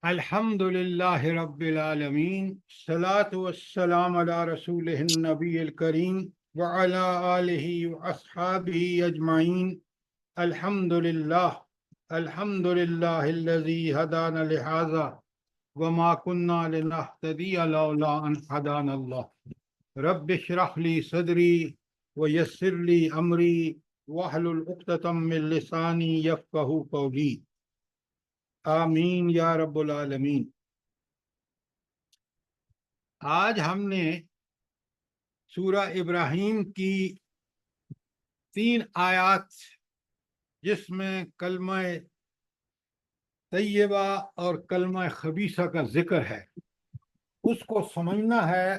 الحمدللہ رب العالمین، الصلاۃ والسلام علی رسولہ النبی الکریم وعلی آلہ واصحابہ اجمعین۔ الحمدللہ الحمدللہ الذی ہدانا لہذا وما کنا لنہتدی لولا ان ہدانا اللہ۔ رب اشرح لی صدری ویسر لی امری واحلل عقدۃ من لسانی یفقہوا قولی، آمین یا رب العالمین۔ آج ہم نے سورہ ابراہیم کی 3 آیات، جس میں کلمہ طیبہ اور کلمہ خبیثہ کا ذکر ہے، اس کو سمجھنا ہے،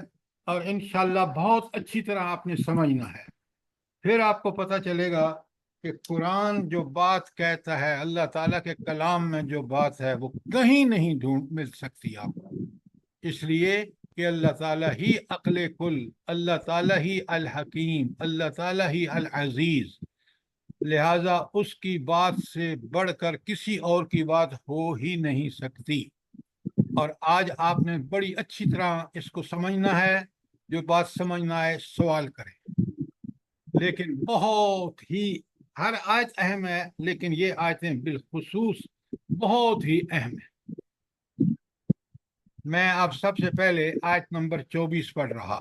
اور انشاءاللہ بہت اچھی طرح آپ نے سمجھنا ہے۔ پھر آپ کو پتہ چلے گا کہ قرآن جو بات کہتا ہے، اللہ تعالیٰ کے کلام میں جو بات ہے، وہ کہیں نہیں مل سکتی آپ کو، اس لیے کہ اللہ تعالیٰ ہی عقل کل، اللہ تعالیٰ ہی الحکیم، اللہ تعالیٰ ہی العزیز، لہذا اس کی بات سے بڑھ کر کسی اور کی بات ہو ہی نہیں سکتی۔ اور آج آپ نے بڑی اچھی طرح اس کو سمجھنا ہے، جو بات سمجھنا ہے سوال کریں، لیکن بہت ہی ہر آیت اہم ہے، لیکن یہ آیتیں بالخصوص بہت ہی اہم ہیں۔ میں اب سب سے پہلے آیت نمبر 24 پڑھ رہا۔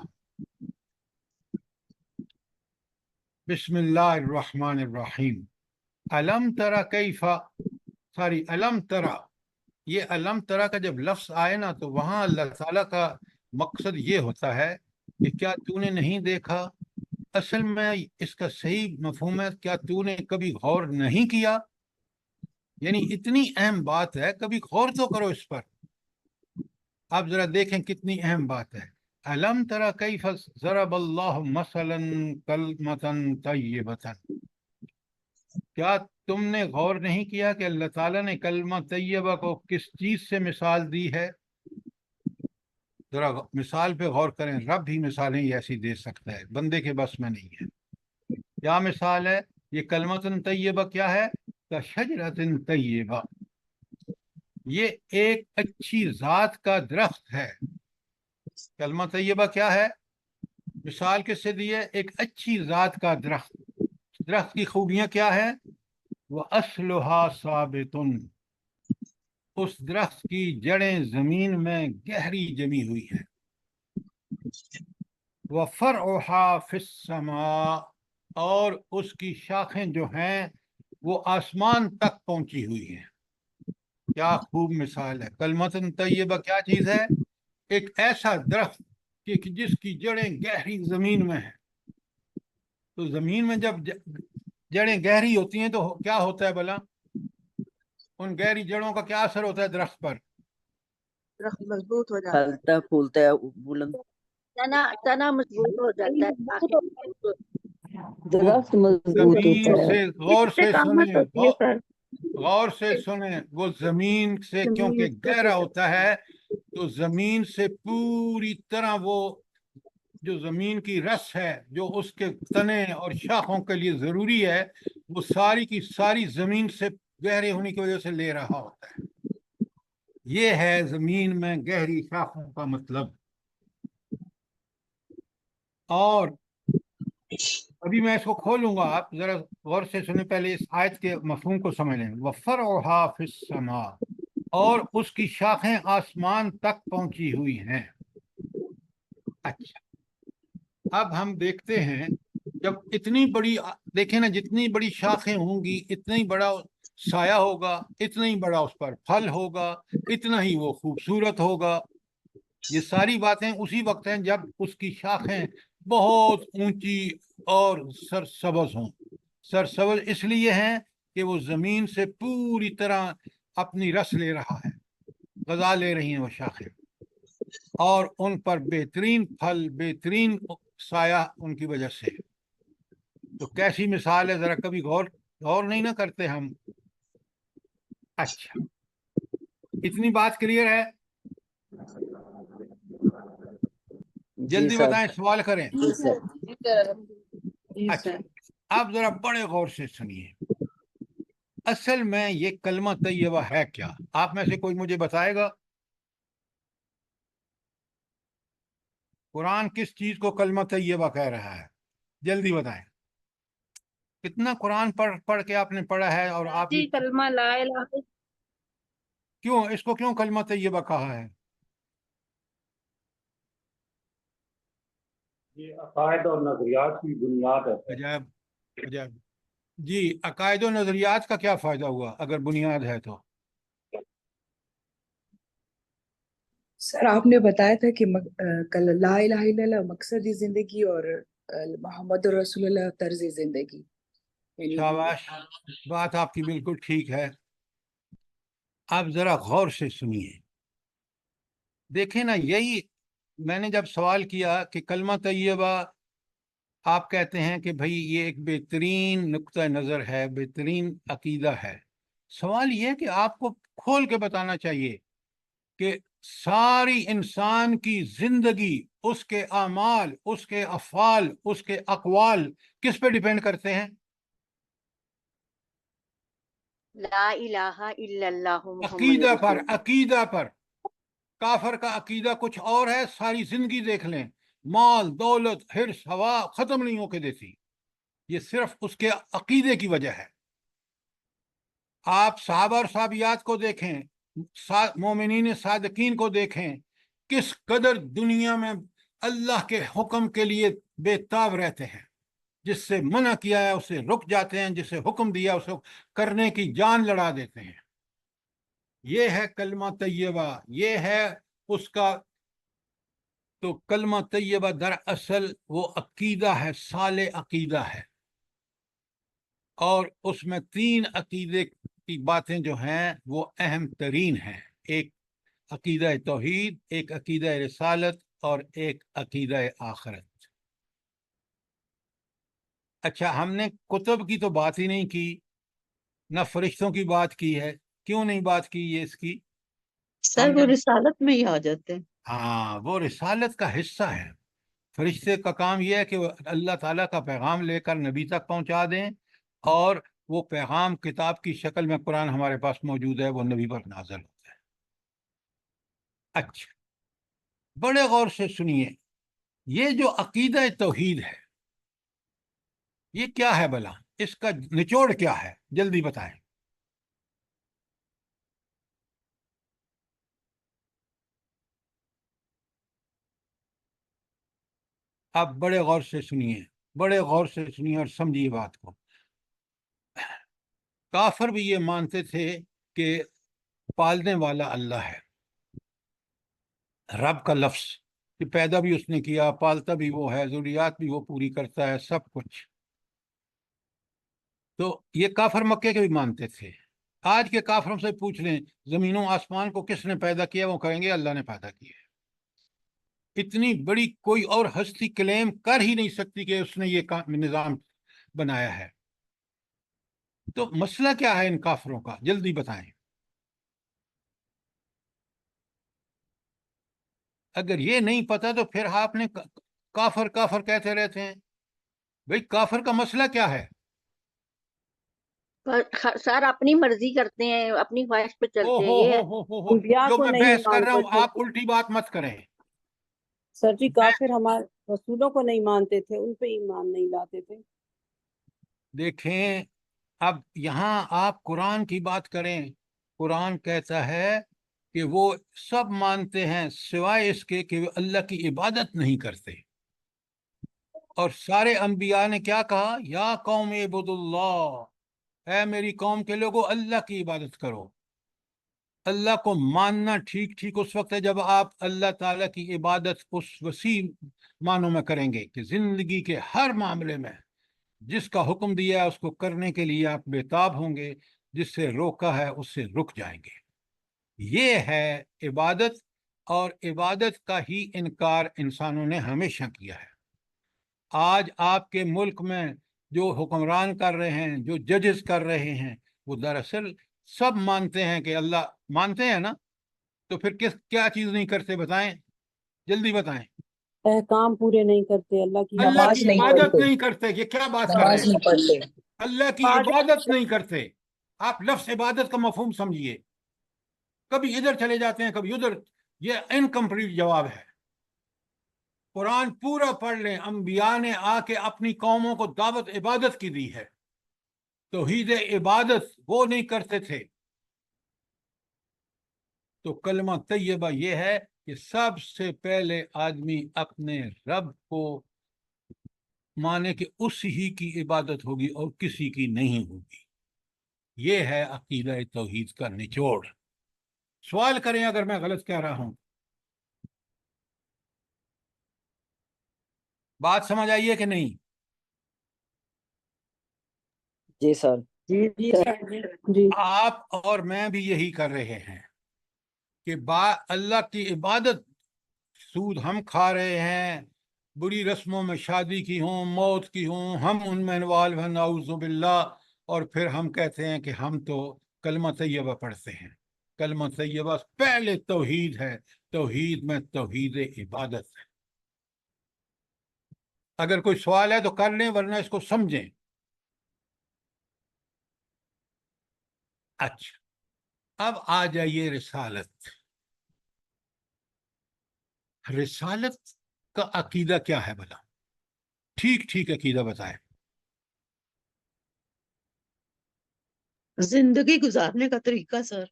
بسم اللہ الرحمن الرحیم۔ علم ترى کیف، علم ترى، یہ علم ترى کا جب لفظ آئے نا، تو وہاں اللہ تعالیٰ کا مقصد یہ ہوتا ہے کہ کیا تو نے نہیں دیکھا۔ اصل میں اس کا صحیح مفہوم ہے، کیا تو نے کبھی غور نہیں کیا؟ یعنی اتنی اہم بات ہے، کبھی غور تو کرو اس پر۔ آپ ذرا دیکھیں کتنی اہم بات ہے۔ علم ترى کیف ضرب اللہ مثلا کلمۃ طیبۃ، کیا تم نے غور نہیں کیا کہ اللہ تعالیٰ نے کلمہ طیبہ کو کس چیز سے مثال دی ہے؟ ذرا مثال پہ غور کریں، رب ہی مثالیں ایسی دے سکتا ہے، بندے کے بس میں نہیں ہے۔ کیا مثال ہے؟ یہ کلمۃ طیبہ کیا ہے؟ کشجرۃ طیبہ، یہ ایک اچھی ذات کا درخت ہے۔ کلمہ طیبہ کیا ہے؟ مثال کس سے دی ہے؟ ایک اچھی ذات کا درخت۔ درخت کی خوبیاں کیا ہے؟ وَأَصْلُهَا ثَابِتٌ، اس درخت کی جڑیں زمین میں گہری جمی ہوئی ہیں۔ وَفَرْعُهَا فِي السَّمَاءِ، اور اس کی شاخیں جو ہیں وہ آسمان تک پہنچی ہوئی ہیں۔ کیا خوب مثال ہے۔ کلمۃ طیبہ کیا چیز ہے؟ ایک ایسا درخت کہ جس کی جڑیں گہری زمین میں ہیں۔ تو زمین میں جب جڑیں گہری ہوتی ہیں تو کیا ہوتا ہے بھلا؟ ان گہری جڑوں کا کیا اثر ہوتا ہے درخت پر؟ درخت مضبوط ہو جاتا ہے، پھلتا پھولتا ہے، بلند تنا مضبوط ہو جاتا ہے، درخت مضبوط زمین ہوتا ہے۔ سے غور سے سنیں، ہوتی ہے سر۔ غور سے سنیں، وہ زمین سے کیونکہ گہرا ہوتا ہے، تو زمین سے پوری طرح وہ جو زمین کی رس ہے، جو اس کے تنے اور شاخوں کے لیے ضروری ہے، وہ ساری کی ساری زمین سے گہرے ہونے کی وجہ سے لے رہا ہوتا ہے۔ یہ ہے زمین میں گہری شاخوں کا مطلب۔ اور ابھی میں اس کو کھولوں گا، آپ ذرا غور سے سنیں، پہلے اس آیت کے مفہوم کو سمجھ لیں۔ وَفَرْعُهَا فِي السَّمَاءِ، اور اس کی شاخیں آسمان تک پہنچی ہوئی ہیں۔ اچھا، اب ہم دیکھتے ہیں، جب اتنی بڑی، دیکھیں نا، جتنی بڑی شاخیں ہوں گی اتنا ہی بڑا سایہ ہوگا، اتنا ہی بڑا اس پر پھل ہوگا، اتنا ہی وہ خوبصورت ہوگا۔ یہ ساری باتیں اسی وقت ہیں جب اس کی شاخیں بہت اونچی اور سرسبز ہوں۔ سرسبز اس لیے ہیں کہ وہ زمین سے پوری طرح اپنی رس لے رہا ہے، غذا لے رہی ہیں وہ شاخیں، اور ان پر بہترین پھل، بہترین سایہ ان کی وجہ سے۔ تو کیسی مثال ہے، ذرا کبھی غور نہیں نہ کرتے ہم۔ اچھا، اتنی بات کلیئر ہے؟ جلدی سر، بتائیں، سوال کریں۔ جی سر۔ اچھا، آپ ذرا بڑے غور سے سنیے۔ اصل میں یہ کلمہ طیبہ ہے کیا؟ آپ میں سے کوئی مجھے بتائے گا؟ قرآن کس چیز کو کلمہ طیبہ کہہ رہا ہے؟ جلدی بتائیں. کتنا قرآن پڑھ کے آپ نے پڑھا ہے اور آپ جی کلمہ لا الہ کیوں اس کو کیوں کلمہ طیبہ کہا ہے؟ یہ عقائد اور نظریات کی بنیاد ہے سر۔ عجائب عجائب. جی عقائد و نظریات کا کیا فائدہ ہوا اگر بنیاد ہے تو؟ سر آپ نے بتایا تھا کہ لا الہ الا اللہ مقصد زندگی اور محمد رسول اللہ طرز زندگی، یعنی شاباش، بات آپ کی بالکل ٹھیک ہے. آپ ذرا غور سے سنیے، دیکھیں نا، یہی میں نے جب سوال کیا کہ کلمہ طیبہ آپ کہتے ہیں کہ بھئی یہ ایک بہترین نقطہ نظر ہے، بہترین عقیدہ ہے. سوال یہ ہے کہ آپ کو کھول کے بتانا چاہیے کہ ساری انسان کی زندگی، اس کے اعمال، اس کے افعال، اس کے اقوال کس پہ ڈیپینڈ کرتے ہیں؟ لا الہ الا اللہ محمد عقیدہ پر. رسول اللہ. عقیدہ پر. کافر کا عقیدہ کچھ اور ہے، ساری زندگی دیکھ لیں، مال دولت حرص ہوا ختم نہیں ہو کے دیتی، یہ صرف اس کے عقیدے کی وجہ ہے. آپ صحابہ اور صحابیات کو دیکھیں، مومنین صادقین کو دیکھیں، کس قدر دنیا میں اللہ کے حکم کے لیے بے تاب رہتے ہیں. جس سے منع کیا ہے اسے رک جاتے ہیں، جسے حکم دیا اسے کرنے کی جان لڑا دیتے ہیں. یہ ہے کلمہ طیبہ، یہ ہے اس کا. تو کلمہ طیبہ دراصل وہ عقیدہ ہے، صالح عقیدہ ہے، اور اس میں 3 عقیدے کی باتیں جو ہیں وہ اہم ترین ہیں. ایک عقیدہ توحید، ایک عقیدہ رسالت، اور ایک عقیدہ آخرت. اچھا، ہم نے کتب کی تو بات ہی نہیں کی، نہ فرشتوں کی بات کی ہے. کیوں نہیں بات کی یہ اس کی؟ سر وہ رسالت میں ہی آ جاتے ہیں. ہاں، وہ رسالت کا حصہ ہے. فرشتے کا کام یہ ہے کہ وہ اللہ تعالیٰ کا پیغام لے کر نبی تک پہنچا دیں، اور وہ پیغام کتاب کی شکل میں قرآن ہمارے پاس موجود ہے، وہ نبی پر نازل ہوتا ہے. اچھا، بڑے غور سے سنیے، یہ جو عقیدہ توحید ہے یہ کیا ہے بھلا؟ اس کا نچوڑ کیا ہے؟ جلدی بتائیں. آپ بڑے غور سے سنیے، بڑے غور سے سنیے اور سمجھیے بات کو. کافر بھی یہ مانتے تھے کہ پالنے والا اللہ ہے. رب کا لفظ کہ پیدا بھی اس نے کیا، پالتا بھی وہ ہے، ضروریات بھی وہ پوری کرتا ہے، سب کچھ. تو یہ کافر مکے کے بھی مانتے تھے. آج کے کافروں سے پوچھ لیں زمینوں آسمان کو کس نے پیدا کیا، وہ کہیں گے اللہ نے پیدا کیا. اتنی بڑی کوئی اور ہستی کلیم کر ہی نہیں سکتی کہ اس نے یہ نظام بنایا ہے. تو مسئلہ کیا ہے ان کافروں کا؟ جلدی بتائیں. اگر یہ نہیں پتا تو پھر آپ نے کافر کافر کہتے رہتے ہیں. بھئی کافر کا مسئلہ کیا ہے؟ سر اپنی مرضی کرتے ہیں، اپنی خواہش پہ او چلتے ہیں. ہو یہ ہو ہو ہو ہو. انبیاء جو کو میں نہیں بحث کر رہا ہوں مانتے آپ تھے الٹی بات مت کریں. سر جی، کافر ہمارے رسولوں کو نہیں مانتے تھے، ان پہ ایمان نہیں لاتے تھے. دیکھیں، اب یہاں آپ قرآن کی بات کریں، قرآن کہتا ہے کہ وہ سب مانتے ہیں سوائے اس کے کہ وہ اللہ کی عبادت نہیں کرتے. اور سارے انبیاء نے کیا کہا؟ یا قوم عبد اللہ، اے میری قوم کے لوگوں اللہ کی عبادت کرو. اللہ کو ماننا ٹھیک ٹھیک اس وقت ہے جب آپ اللہ تعالیٰ کی عبادت اس وسیع معنوں میں کریں گے کہ زندگی کے ہر معاملے میں جس کا حکم دیا ہے اس کو کرنے کے لیے آپ بےتاب ہوں گے، جس سے روکا ہے اس سے رک جائیں گے. یہ ہے عبادت، اور عبادت کا ہی انکار انسانوں نے ہمیشہ کیا ہے. آج آپ کے ملک میں جو حکمران کر رہے ہیں، جو ججز کر رہے ہیں، وہ دراصل سب مانتے ہیں کہ اللہ مانتے ہیں نا، تو پھر کیا چیز نہیں کرتے؟ بتائیں، جلدی بتائیں. احکام پورے نہیں کرتے، اللہ کی اللہ عبادت کی نہیں عبادت پڑھتے، نہیں کرتے. یہ کیا بات کر رہے نماز ہیں؟ نہیں پڑھتے. اللہ کی عبادت نہیں کرتے. آپ لفظ عبادت کا مفہوم سمجھیے، کبھی ادھر چلے جاتے ہیں کبھی ادھر، یہ انکمپلیٹ جواب ہے۔ قرآن پورا پڑھ لیں، انبیاء نے آ کے اپنی قوموں کو دعوت عبادت کی دی ہے، توحید عبادت وہ نہیں کرتے تھے۔ تو کلمہ طیبہ یہ ہے کہ سب سے پہلے آدمی اپنے رب کو مانے کہ اس ہی کی عبادت ہوگی اور کسی کی نہیں ہوگی۔ یہ ہے عقیدہ توحید کا نچوڑ۔ سوال کریں اگر میں غلط کہہ رہا ہوں۔ بات سمجھ آئی ہے کہ نہیں؟ جی سر۔ جی جی سر، سر جی آپ اور میں بھی یہی کر رہے ہیں کہ اللہ کی عبادت، سود ہم کھا رہے ہیں، بری رسموں میں شادی کی ہوں، موت کی ہوں، ہم ان میں انوالو ہیں نعوذ باللہ، اور پھر ہم کہتے ہیں کہ ہم تو کلمہ طیبہ پڑھتے ہیں۔ کلمہ طیبہ پہلے توحید ہے، توحید میں توحید عبادت ہے۔ اگر کوئی سوال ہے تو کر لیں ورنہ اس کو سمجھیں۔ اچھا، اب آ جائیے رسالت۔ رسالت کا عقیدہ کیا ہے بھلا؟ ٹھیک ٹھیک عقیدہ بتائیں۔ زندگی گزارنے کا طریقہ سر،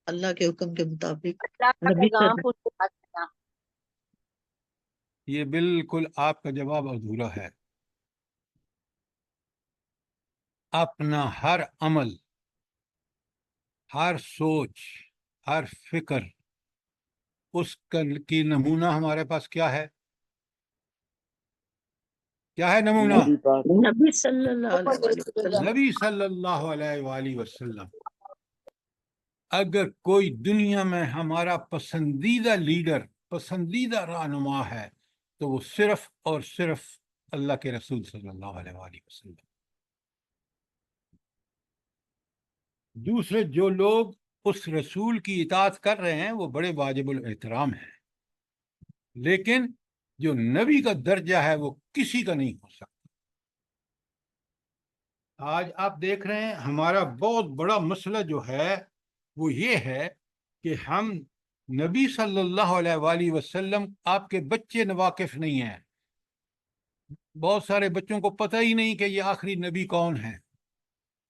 اللہ کے حکم کے مطابق، اللہ کا نبی پیغام صلی پہنچا دینا۔ یہ بالکل آپ کا جواب ادھورا ہے۔ اپنا ہر عمل، ہر سوچ، ہر فکر، اس کی نمونہ ہمارے پاس کیا ہے؟ کیا ہے نمونہ؟ نبی پاک۔ نبی صلی اللہ علیہ وسلم۔ نبی صلی اللہ علیہ وآلہ وسلم۔ اگر کوئی دنیا میں ہمارا پسندیدہ لیڈر، پسندیدہ رہنما ہے تو وہ صرف اور صرف اللہ کے رسول صلی اللہ علیہ وآلہ وسلم۔ دوسرے جو لوگ اس رسول کی اطاعت کر رہے ہیں وہ بڑے واجب الاحترام ہیں، لیکن جو نبی کا درجہ ہے وہ کسی کا نہیں ہو سکتا۔ آج آپ دیکھ رہے ہیں ہمارا بہت بڑا مسئلہ جو ہے وہ یہ ہے کہ ہم نبی صلی اللہ علیہ وآلہ وسلم، آپ کے بچے واقف نہیں ہیں، بہت سارے بچوں کو پتہ ہی نہیں کہ یہ آخری نبی کون ہے،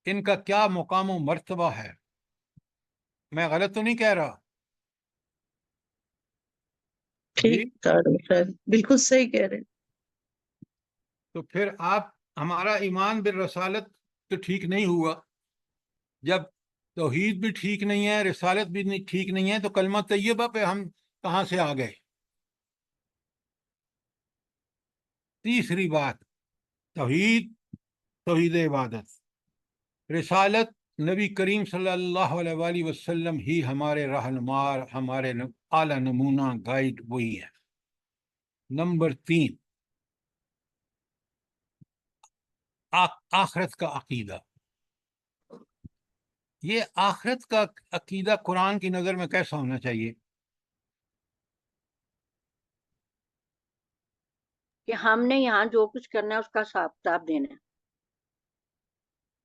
ان کا کیا مقام و مرتبہ ہے۔ میں غلط تو نہیں کہہ رہا؟ جی، ٹھیک سر، بالکل صحیح کہہ رہے ہیں۔ تو پھر آپ، ہمارا ایمان بالرسالت تو ٹھیک نہیں ہوا۔ جب توحید بھی ٹھیک نہیں ہے، رسالت بھی ٹھیک نہیں ہے، تو کلمہ طیبہ پہ ہم کہاں سے آ گئے؟ تیسری بات، توحید، توحید عبادت، رسالت، نبی کریم صلی اللہ علیہ وآلہ وسلم ہی ہمارے رہنما، ہمارے اعلیٰ نمونہ گائیڈ وہی ہے۔ نمبر 3، آخرت کا عقیدہ۔ یہ آخرت کا عقیدہ قرآن کی نظر میں کیسا ہونا چاہیے؟ کہ ہم نے یہاں جو کچھ کرنا ہے اس کا حساب کتاب دینا ہے۔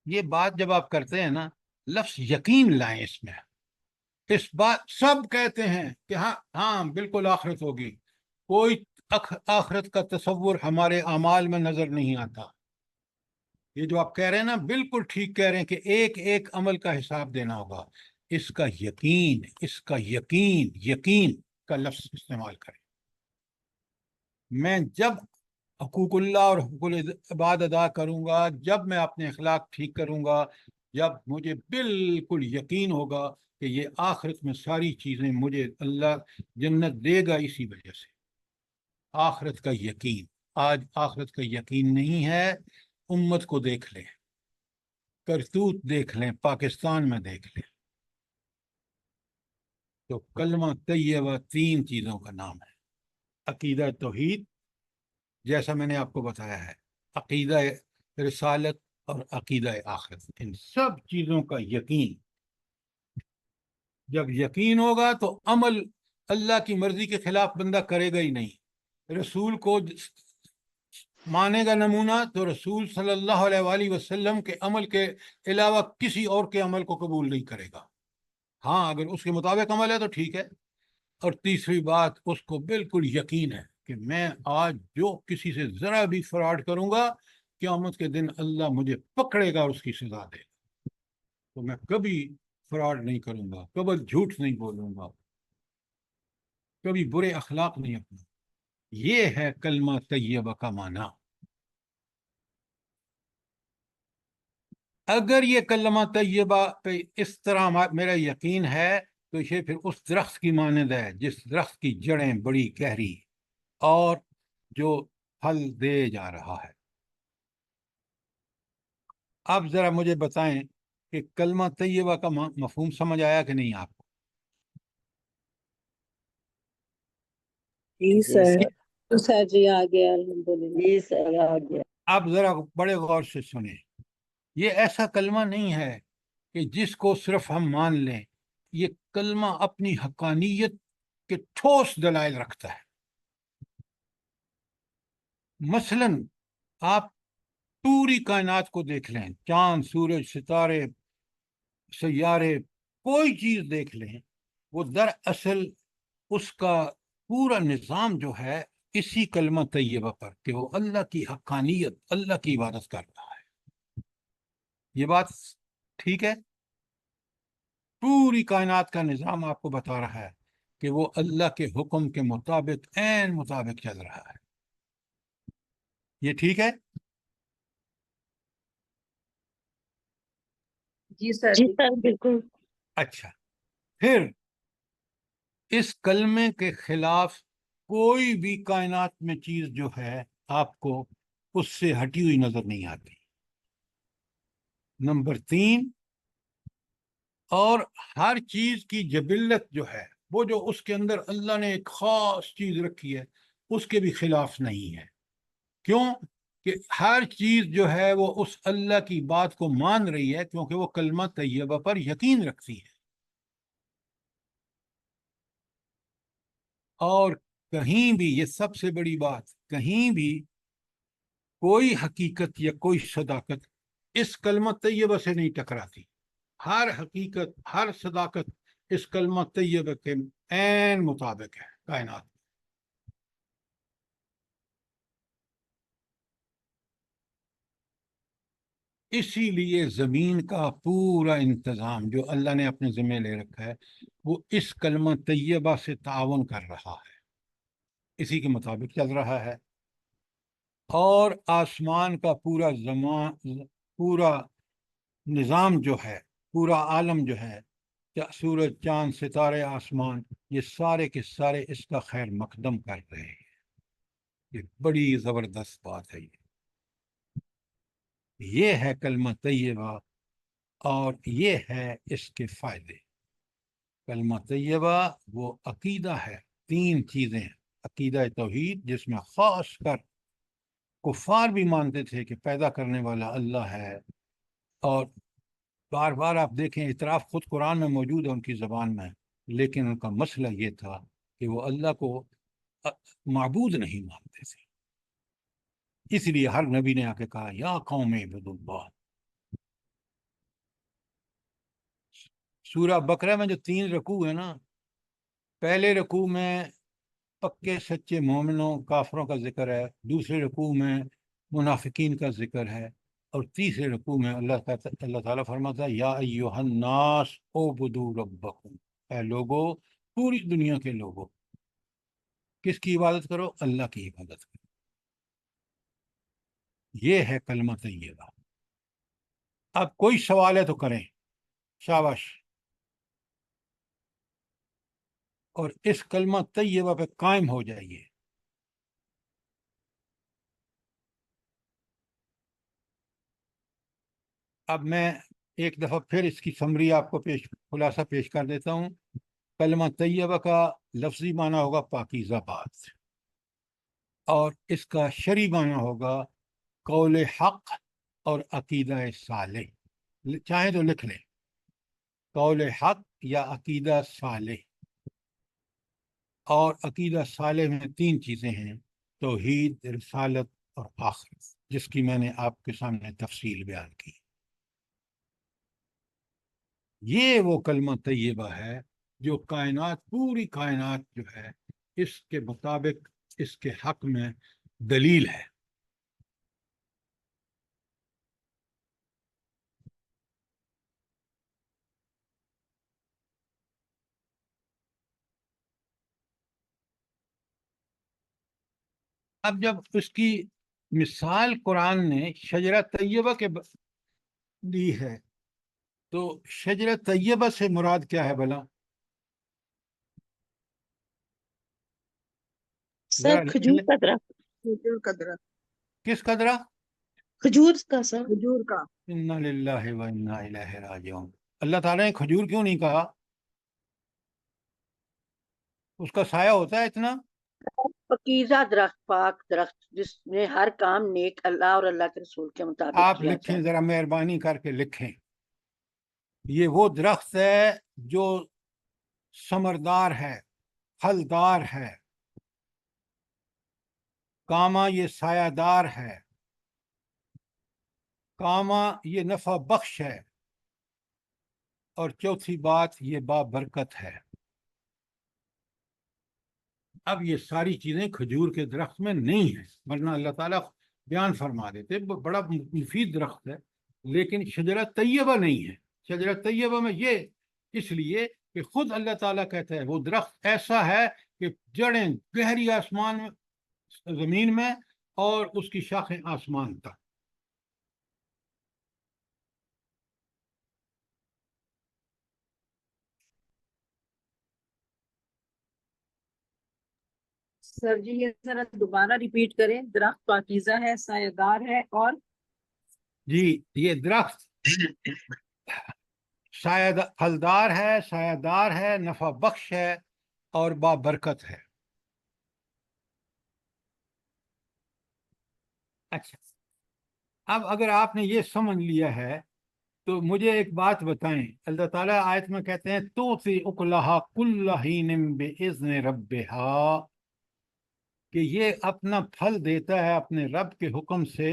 یہ بات جب آپ کرتے ہیں نا، لفظ یقین لائیں اس میں۔ اس بات سب کہتے ہیں کہ ہاں ہاں بالکل آخرت ہوگی، کوئی آخرت کا تصور ہمارے اعمال میں نظر نہیں آتا۔ یہ جو آپ کہہ رہے ہیں نا، بالکل ٹھیک کہہ رہے ہیں کہ ایک ایک عمل کا حساب دینا ہوگا۔ اس کا یقین، اس کا یقین، یقین کا لفظ استعمال کریں۔ میں جب حقوق اللہ اور حقوق العباد ادا کروں گا، جب میں اپنے اخلاق ٹھیک کروں گا، جب مجھے بالکل یقین ہوگا کہ یہ آخرت میں ساری چیزیں مجھے اللہ جنت دے گا اسی وجہ سے۔ آخرت کا یقین۔ آج آخرت کا یقین نہیں ہے۔ امت کو دیکھ لیں، کرتوت دیکھ لیں، پاکستان میں دیکھ لیں۔ تو کلمہ طیبہ 3 چیزوں کا نام ہے۔ عقیدہ توحید، جیسا میں نے آپ کو بتایا ہے، عقیدہ رسالت اور عقیدہ آخرت، ان سب چیزوں کا یقین۔ جب یقین ہوگا تو عمل اللہ کی مرضی کے خلاف بندہ کرے گا ہی نہیں۔ رسول کو مانے گا نمونہ تو رسول صلی اللہ علیہ وآلہ وسلم کے عمل کے علاوہ کسی اور کے عمل کو قبول نہیں کرے گا. ہاں اگر اس کے مطابق عمل ہے تو ٹھیک ہے. اور تیسری بات، اس کو بالکل یقین ہے کہ میں آج جو کسی سے ذرا بھی فراڈ کروں گا، قیامت کے دن اللہ مجھے پکڑے گا اور اس کی سزا دے گا. تو میں کبھی فراڈ نہیں کروں گا، کبھی جھوٹ نہیں بولوں گا، کبھی برے اخلاق نہیں اپنا. یہ ہے کلمہ طیبہ کا معنی. اگر یہ کلمہ طیبہ پہ اس طرح میرا یقین ہے تو یہ پھر اس درخت کی مانند ہے جس درخت کی جڑیں بڑی گہری اور جو پھل دے جا رہا ہے. اب ذرا مجھے بتائیں کہ کلمہ طیبہ کا مفہوم سمجھ آیا کہ نہیں آپ کو؟ جی جی سر. سر. تو سر جی آ گیا الحمدللہ. جی سر آ گیا. اب ذرا بڑے غور سے سنیں. یہ ایسا کلمہ نہیں ہے کہ جس کو صرف ہم مان لیں. یہ کلمہ اپنی حقانیت کے ٹھوس دلائل رکھتا ہے. مثلا آپ پوری کائنات کو دیکھ لیں، چاند، سورج، ستارے، سیارے، کوئی چیز دیکھ لیں، وہ دراصل اس کا پورا نظام جو ہے اسی کلمہ طیبہ پر کہ وہ اللہ کی حقانیت، اللہ کی عبادت کر رہا ہے. یہ بات ٹھیک ہے؟ پوری کائنات کا نظام آپ کو بتا رہا ہے کہ وہ اللہ کے حکم کے مطابق عین مطابق چل رہا ہے. یہ ٹھیک ہے؟ جی سر. جی سر بالکل. اچھا، پھر اس کلمے کے خلاف کوئی بھی کائنات میں چیز جو ہے آپ کو اس سے ہٹی ہوئی نظر نہیں آتی. نمبر 3، اور ہر چیز کی جبلت جو ہے، وہ جو اس کے اندر اللہ نے ایک خاص چیز رکھی ہے، اس کے بھی خلاف نہیں ہے. کیوں کہ ہر چیز جو ہے وہ اس اللہ کی بات کو مان رہی ہے کیونکہ وہ کلمہ طیبہ پر یقین رکھتی ہے. اور کہیں بھی، یہ سب سے بڑی بات، کہیں بھی کوئی حقیقت یا کوئی صداقت اس کلمہ طیبہ سے نہیں ٹکراتی. ہر حقیقت، ہر صداقت اس کلمہ طیبہ کے عین مطابق ہے کائنات. اسی لیے زمین کا پورا انتظام جو اللہ نے اپنے ذمہ لے رکھا ہے وہ اس کلمہ طیبہ سے تعاون کر رہا ہے، اسی کے مطابق چل رہا ہے. اور آسمان کا پورا نظام جو ہے، پورا عالم جو ہے، سورج، چاند، ستارے، آسمان، یہ سارے کے سارے اس کا خیر مقدم کر رہے ہیں. یہ بڑی زبردست بات ہے. یہ ہے کلمہ طیبہ اور یہ ہے اس کے فائدے. کلمہ طیبہ وہ عقیدہ ہے. 3 چیزیں: عقیدہ توحید جس میں خاص کر کفار بھی مانتے تھے کہ پیدا کرنے والا اللہ ہے، اور بار بار آپ دیکھیں اعتراف خود قرآن میں موجود ہے ان کی زبان میں، لیکن ان کا مسئلہ یہ تھا کہ وہ اللہ کو معبود نہیں مانتے تھے. اس لیے ہر نبی نے آ کے کہا یا قوم اعبدوا اللہ. سورہ بقرہ میں جو 3 رکوع ہیں نا، پہلے رکوع میں پکے سچے مومنوں، کافروں کا ذکر ہے، دوسرے رکوع میں منافقین کا ذکر ہے، اور تیسرے رکوع میں اللہ تعالیٰ فرماتا ہے یا ایھا الناس اعبدوا ربکم، اے لوگو، پوری دنیا کے لوگوں، کس کی عبادت کرو؟ اللہ کی عبادت کرو. یہ ہے کلمہ طیبہ. اب کوئی سوال ہے تو کریں، شاباش. اور اس کلمہ طیبہ پہ قائم ہو جائیے. اب میں ایک دفعہ پھر اس کی سمری آپ کو خلاصہ پیش کر دیتا ہوں. کلمہ طیبہ کا لفظی معنی ہوگا پاکیزہ بات، اور اس کا شرعی معنی ہوگا قول حق اور عقیدہ صالح. چاہیں تو لکھ لیں، قول حق یا عقیدہ صالح. اور عقیدہ صالح میں 3 چیزیں ہیں: توحید، رسالت اور آخرت، جس کی میں نے آپ کے سامنے تفصیل بیان کی۔ یہ وہ کلمہ طیبہ ہے جو کائنات، پوری کائنات جو ہے اس کے مطابق اس کے حق میں دلیل ہے۔ اب جب اس کی مثال قرآن نے شجرہ طیبہ کے دی ہے تو شجرہ طیبہ سے مراد کیا ہے بھلا؟ سر کھجور کا درخت، کھجور کا درخت، کس قدرہ؟ کھجور کا سر، کھجور کا۔ انا للہ و انا الیہ راجعون۔ اللہ تعالیٰ نے کھجور کیوں نہیں کہا؟ اس کا سایہ ہوتا ہے اتنا۔ پاکیزہ درخت، پاک درخت جس نے ہر کام نیک اللہ اور اللہ کے رسول کے مطابق آپ کیا لکھیں، جائے۔ ذرا مہربانی کر کے لکھیں، یہ وہ درخت ہے جو ثمردار ہے، پھلدار ہے، کاما یہ سایہ دار ہے، کاما یہ نفع بخش ہے، اور چوتھی بات یہ بابرکت ہے۔ اب یہ ساری چیزیں کھجور کے درخت میں نہیں ہیں، ورنہ اللہ تعالیٰ بیان فرما دیتے بڑا مفید درخت ہے، لیکن شجرہ طیبہ نہیں ہے۔ شجرہ طیبہ میں یہ اس لیے کہ خود اللہ تعالیٰ کہتا ہے وہ درخت ایسا ہے کہ جڑیں گہری آسمان میں، زمین میں، اور اس کی شاخیں آسمان تک۔ سر جی یہ ذرا دوبارہ ریپیٹ کریں، درخت پاکیزہ ہے، سایہ دار ہے، اور جی یہ درخت پھلدار ہے، سایہ دار ہے، نفع بخش ہے، اور بابرکت ہے۔ اچھا، اب اگر آپ نے یہ سمجھ لیا ہے تو مجھے ایک بات بتائیں، اللہ تعالیٰ آیت میں کہتے ہیں تُؤْتِی اُکُلَہَا کُلَّ حِینٍ بِإِذْنِ رَبِّہَا، کہ یہ اپنا پھل دیتا ہے اپنے رب کے حکم سے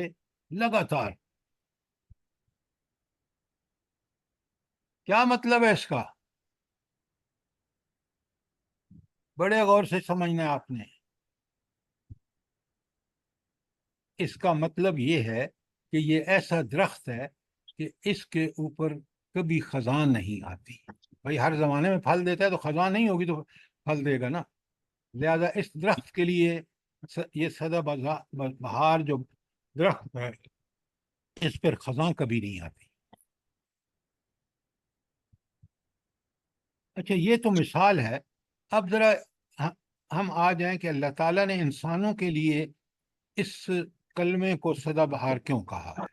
لگاتار۔ کیا مطلب ہے اس کا؟ بڑے غور سے سمجھنا ہے آپ نے۔ اس کا مطلب یہ ہے کہ یہ ایسا درخت ہے کہ اس کے اوپر کبھی خزاں نہیں آتی۔ بھائی ہر زمانے میں پھل دیتا ہے تو خزاں نہیں ہوگی تو پھل دے گا نا، لہذا اس درخت کے لیے یہ سدا بہار جو درخت ہے اس پر خزاں کبھی نہیں آتی۔ اچھا یہ تو مثال ہے، اب ذرا ہم آ جائیں کہ اللہ تعالیٰ نے انسانوں کے لیے اس کلمے کو سدا بہار کیوں کہا ہے؟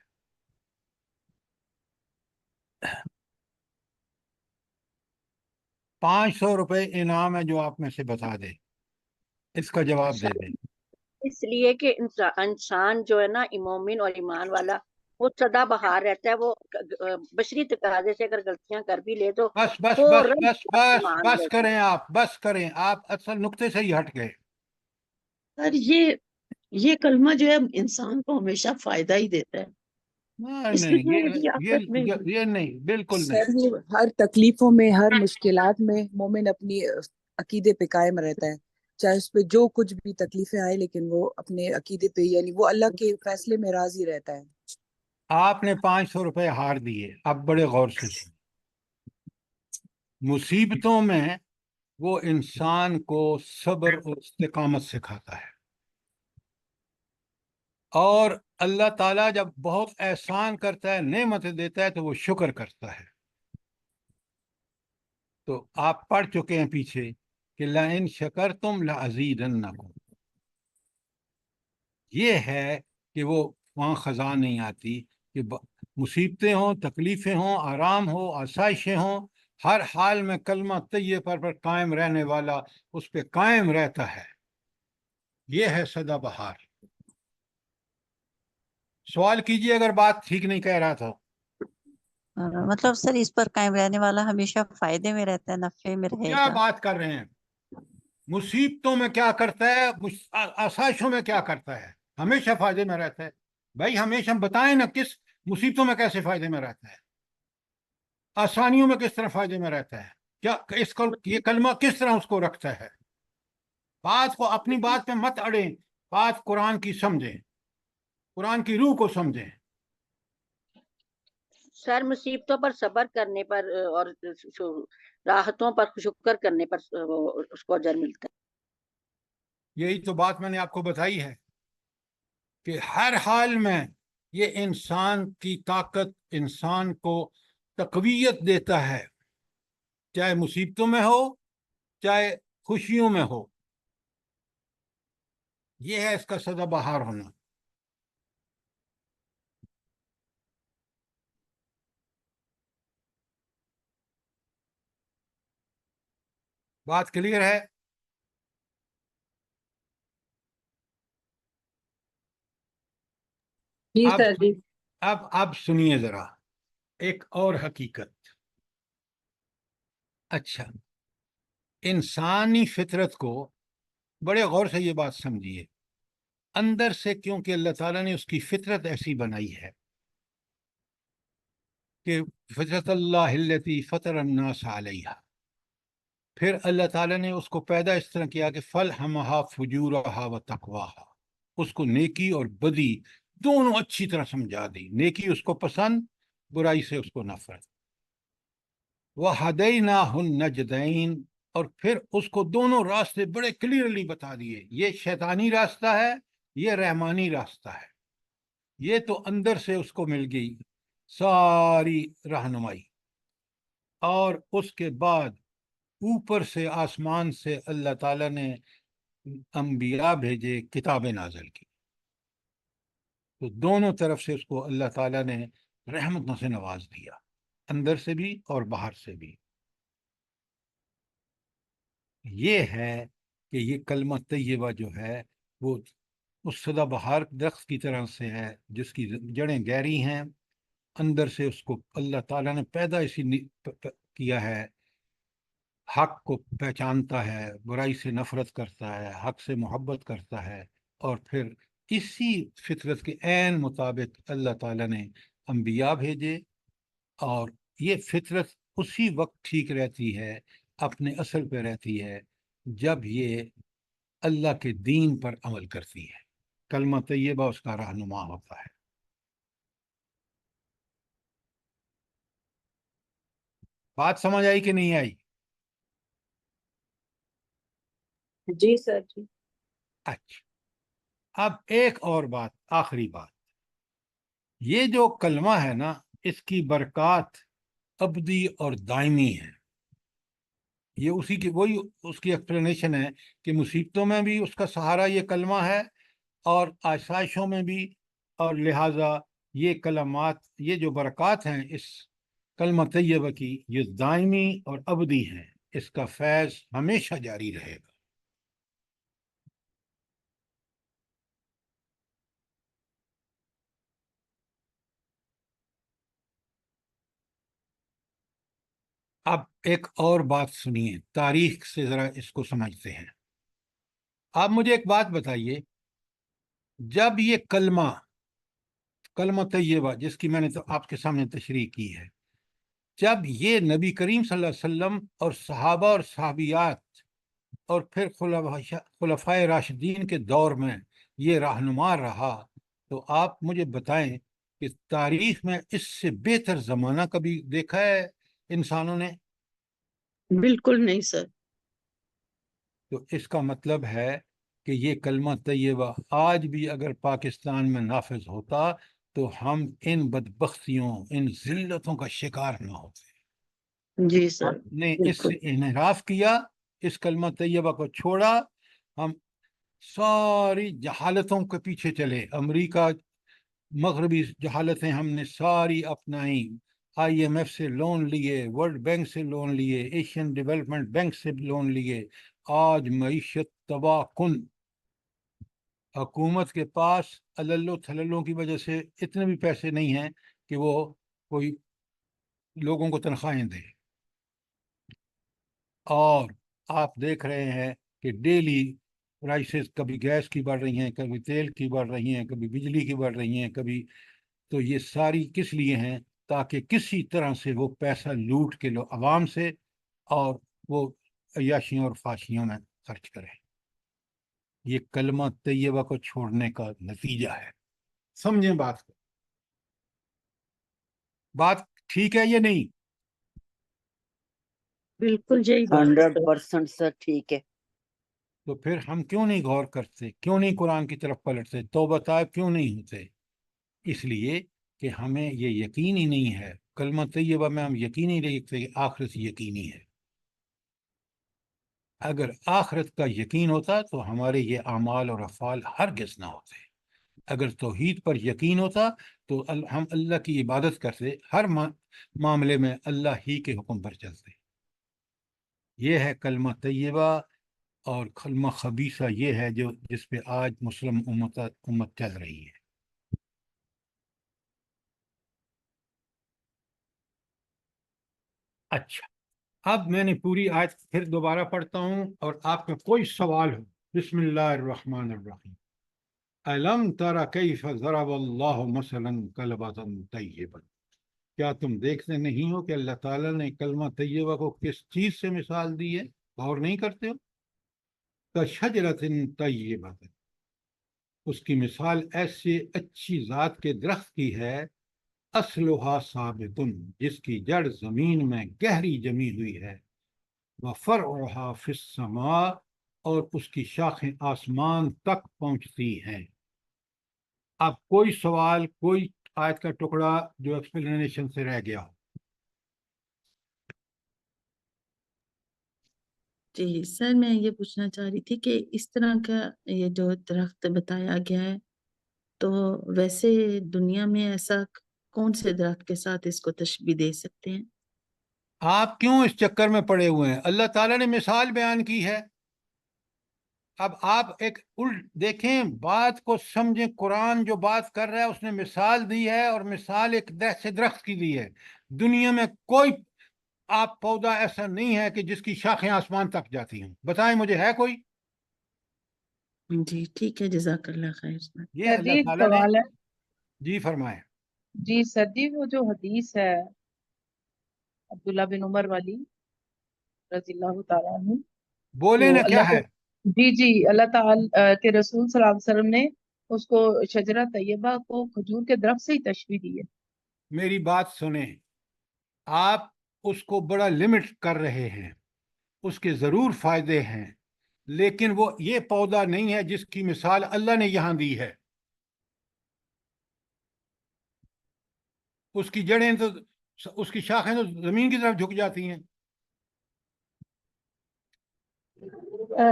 500 روپے انعام ہے جو آپ میں سے بتا دے، اس کا جواب دے دیں۔ اس لیے کہ انسان جو ہے نا مومن اور ایمان والا وہ سدا بہار رہتا ہے، وہ بشری تقاضے سے اگر غلطیاں کر بھی لے تو بس بس بس فوراً بس بس مان بس لیتا ہے۔ کریں آپ، بس کریں آپ، اصل نقطے سے ہی ہٹ گئے۔ سر یہ کلمہ جو ہے انسان کو ہمیشہ فائدہ ہی دیتا ہے، اس نہیں دنیا میں بھی آخرت میں بھی۔ یہ نہیں، بالکل نہیں۔ سر وہ ہر تکلیفوں میں، ہر مشکلات میں مومن اپنی عقیدے پہ قائم رہتا ہے، چاہے اس پہ جو کچھ بھی تکلیفیں آئے، لیکن وہ اپنے عقیدے پہ، یعنی وہ اللہ کے فیصلے میں راضی رہتا ہے۔ آپ نے 500 روپے ہار دیے، اب بڑے غور سے سنیں۔ مصیبتوں میں وہ انسان کو صبر اور استقامت سکھاتا ہے، اور اللہ تعالیٰ جب بہت احسان کرتا ہے، نعمت دیتا ہے، تو وہ شکر کرتا ہے۔ تو آپ پڑھ چکے ہیں پیچھے کہ لَإِن شَكَرْتُمْ لَأَزِيدَنَّكُمْ، یہ ہے کہ وہ وہاں خزاں نہیں آتی، کہ مصیبتیں ہوں، تکلیفیں ہوں، آرام ہو، آسائشیں ہوں، ہر حال میں کلمہ طیبہ پر قائم رہنے والا اس پہ قائم رہتا ہے۔ یہ ہے سدا بہار۔ سوال کیجئے اگر بات ٹھیک نہیں کہہ رہا تھا۔ مطلب سر اس پر قائم رہنے والا ہمیشہ فائدے میں رہتا ہے، نفع میں رہے کیا گا۔ بات کر رہے ہیں؟ مصیبتوں میں کیا کرتا ہے، آسائشوں میں کیا کرتا ہے؟ ہمیشہ فائدے میں رہتا ہے. بھائی ہمیشہ بتائیں نا کس مصیبتوں میں کیسے فائدے میں رہتا ہے, آسانیوں میں کس طرح فائدے میں رہتا ہے, کیا اس کو یہ کلمہ کس طرح اس کو رکھتا ہے. بات کو اپنی بات پہ مت اڑیں, بات قرآن کی سمجھیں, قرآن کی روح کو سمجھیں. سر مصیبتوں پر صبر کرنے پر اور راحتوں پر شکر کرنے پر اس کو اجر ملتا ہے. یہی تو بات میں نے آپ کو بتائی ہے کہ ہر حال میں یہ انسان کی طاقت انسان کو تقویت دیتا ہے, چاہے مصیبتوں میں ہو چاہے خوشیوں میں ہو. یہ ہے اس کا سدا بہار ہونا. بات کلیئر ہے؟ جی اب سر جی. اب سنیے ذرا ایک اور حقیقت. اچھا, انسانی فطرت کو بڑے غور سے یہ بات سمجھیے, اندر سے کیونکہ اللہ تعالیٰ نے اس کی فطرت ایسی بنائی ہے کہ فطرت اللہ التی فطر الناس علیہا, پھر اللہ تعالیٰ نے اس کو پیدا اس طرح کیا کہ فلہمہا فجورہا و تقواہا, اس کو نیکی اور بدی دونوں اچھی طرح سمجھا دی. نیکی اس کو پسند, برائی سے اس کو نفرت. وَہَدَيْنَاهُ النَّجْدَيْنِ, اور پھر اس کو دونوں راستے بڑے کلیئرلی بتا دیے, یہ شیطانی راستہ ہے, یہ رحمانی راستہ ہے. یہ تو اندر سے اس کو مل گئی ساری رہنمائی, اور اس کے بعد اوپر سے آسمان سے اللہ تعالیٰ نے انبیاء بھیجے, کتابیں نازل کی, تو دونوں طرف سے اس کو اللہ تعالیٰ نے رحمتوں سے نواز دیا, اندر سے بھی اور باہر سے بھی. یہ ہے کہ یہ کلمہ طیبہ جو ہے وہ اس سدا بہار درخت کی طرح سے ہے جس کی جڑیں گہری ہیں, اندر سے اس کو اللہ تعالیٰ نے پیدا اسی کیا ہے, حق کو پہچانتا ہے, برائی سے نفرت کرتا ہے, حق سے محبت کرتا ہے, اور پھر اسی فطرت کے عین مطابق اللہ تعالیٰ نے انبیاء بھیجے, اور یہ فطرت اسی وقت ٹھیک رہتی ہے, اپنے اصل پہ رہتی ہے, جب یہ اللہ کے دین پر عمل کرتی ہے. کلمہ طیبہ اس کا رہنما ہوتا ہے. بات سمجھ آئی کہ نہیں آئی؟ جی سر جی. اچھا, اب ایک اور بات, آخری بات, یہ جو کلمہ ہے نا اس کی برکات ابدی اور دائمی ہے. یہ اسی کی وہی اس کی ایکسپلینیشن ہے کہ مصیبتوں میں بھی اس کا سہارا یہ کلمہ ہے اور آسائشوں میں بھی, اور لہٰذا یہ کلمات, یہ جو برکات ہیں اس کلمہ طیبہ کی, یہ دائمی اور ابدی ہیں, اس کا فیض ہمیشہ جاری رہے گا. اب ایک اور بات سنیے, تاریخ سے ذرا اس کو سمجھتے ہیں. آپ مجھے ایک بات بتائیے, جب یہ کلمہ طیبہ جس کی میں نے تو آپ کے سامنے تشریح کی ہے, جب یہ نبی کریم صلی اللہ علیہ وسلم اور صحابہ اور صحابیات اور پھر خلفائے راشدین کے دور میں یہ رہنما رہا, تو آپ مجھے بتائیں کہ تاریخ میں اس سے بہتر زمانہ کبھی دیکھا ہے انسانوں نے؟ بالکل نہیں سر. تو اس کا مطلب ہے کہ یہ کلمہ طیبہ آج بھی اگر پاکستان میں نافذ ہوتا تو ہم ان بدبختیوں, ان ذلتوں کا شکار نہ ہوتے. جی سر ہم نے اس بالکل. سے انحراف کیا, اس کلمہ طیبہ کو چھوڑا, ہم ساری جہالتوں کے پیچھے چلے, امریکہ مغربی جہالتیں ہم نے ساری اپنائیں, آئی ایم ایف سے لون لیے, ورلڈ بینک سے لون لیے, ایشین ڈیولپمنٹ بینک سے لون لیے. آج معیشت تباہ کن, حکومت کے پاس اللو تھللوں کی وجہ سے اتنے بھی پیسے نہیں ہیں کہ وہ کوئی لوگوں کو تنخواہیں دے, اور آپ دیکھ رہے ہیں کہ ڈیلی پرائسز کبھی گیس کی بڑھ رہی ہیں، کبھی تیل کی بڑھ رہی ہیں، کبھی بجلی کی بڑھ رہی ہیں، کبھی، تو یہ ساری کس لیے ہیں؟ تاکہ کسی طرح سے وہ پیسہ لوٹ کے لو عوام سے اور وہ عیاشیوں اور فاشیوں میں خرچ کریں۔ یہ کلمہ طیبہ کو چھوڑنے کا نتیجہ ہے۔ سمجھیں بات کو، بات ٹھیک ہے یا نہیں؟ بالکل یہی بات ہے 100% سر ٹھیک ہے۔ تو پھر ہم کیوں نہیں غور کرتے، کیوں نہیں قرآن کی طرف پلٹتے، توبہ طائب کیوں نہیں ہوتے؟ اس لیے کہ ہمیں یہ یقین ہی نہیں ہے۔ کلمہ طیبہ میں ہم یقین ہی نہیں رکھتے کہ آخرت یقینی ہے۔ اگر آخرت کا یقین ہوتا تو ہمارے یہ اعمال اور افعال ہرگز نہ ہوتے۔ اگر توحید پر یقین ہوتا تو ہم اللہ کی عبادت کرتے، ہر معاملے میں اللہ ہی کے حکم پر چلتے۔ یہ ہے کلمہ طیبہ، اور کلمہ خبیثہ یہ ہے جس پہ آج مسلم امت چل رہی ہے۔ اچھا، اب میں نے پوری آیت پھر دوبارہ پڑھتا ہوں، اور آپ کا کوئی سوال ہو۔ بسم اللہ الرحمن الرحیم۔ الم تر کیف ضرب اللہ مثلا کلمۃ طیبہ، کیا تم دیکھتے نہیں ہو کہ اللہ تعالیٰ نے کلمہ طیبہ کو کس چیز سے مثال دی ہے؟ غور نہیں کرتے ہو؟ کشجرۃ طیبہ، اس کی مثال ایسے اچھی ذات کے درخت کی ہے، اصلھا ثابت، جس کی جڑ زمین میں گہری جمی ہوئی ہے، وفرعھا فی السماء، اور اس کی شاخیں آسمان تک پہنچتی ہیں۔ اب کوئی سوال، کوئی آیت کا ٹکڑا جو ایکسپلینیشن سے رہ گیا ہو؟ جی سر، میں یہ پوچھنا چاہ رہی تھی کہ اس طرح کا یہ جو درخت بتایا گیا ہے، تو ویسے دنیا میں ایسا کون سے درخت کے ساتھ اس کو تشبیہ دے سکتے ہیں؟ آپ کیوں اس چکر میں پڑے ہوئے ہیں؟ اللہ تعالیٰ نے مثال بیان کی ہے۔ اب آپ ایک دیکھیں، بات کو سمجھیں۔ قرآن جو بات کر رہا ہے اس نے مثال دی ہے، اور مثال ایک ایسے درخت کی دی ہے۔ دنیا میں کوئی آپ پودا ایسا نہیں ہے کہ جس کی شاخیں آسمان تک جاتی ہوں، بتائیں مجھے، ہے کوئی؟ جی ٹھیک ہے، جزاک اللہ خیر۔ یہ سر جی اللہ ایک تعالیٰ نے، سوال ہے۔ جی فرمائیں۔ جی سر جی، وہ جو حدیث ہے عبداللہ بن عمر والی رضی اللہ تعالیٰ عنہ، بولے تو نا کیا اللہ کے، ہے؟ جی جی، اللہ تعالیٰ کے رسول صلی اللہ علیہ وسلم نے اس کو شجرہ طیبہ کو کھجور کے درخت سے ہی تشبیہ دی ہے۔ میری بات سنیں، آپ اس کو بڑا لمٹ کر رہے ہیں۔ اس کے ضرور فائدے ہیں، لیکن وہ یہ پودا نہیں ہے جس کی مثال اللہ نے یہاں دی ہے۔ اس کی جڑیں تو، اس کی شاخیں تو زمین کی طرف جھک جاتی ہیں۔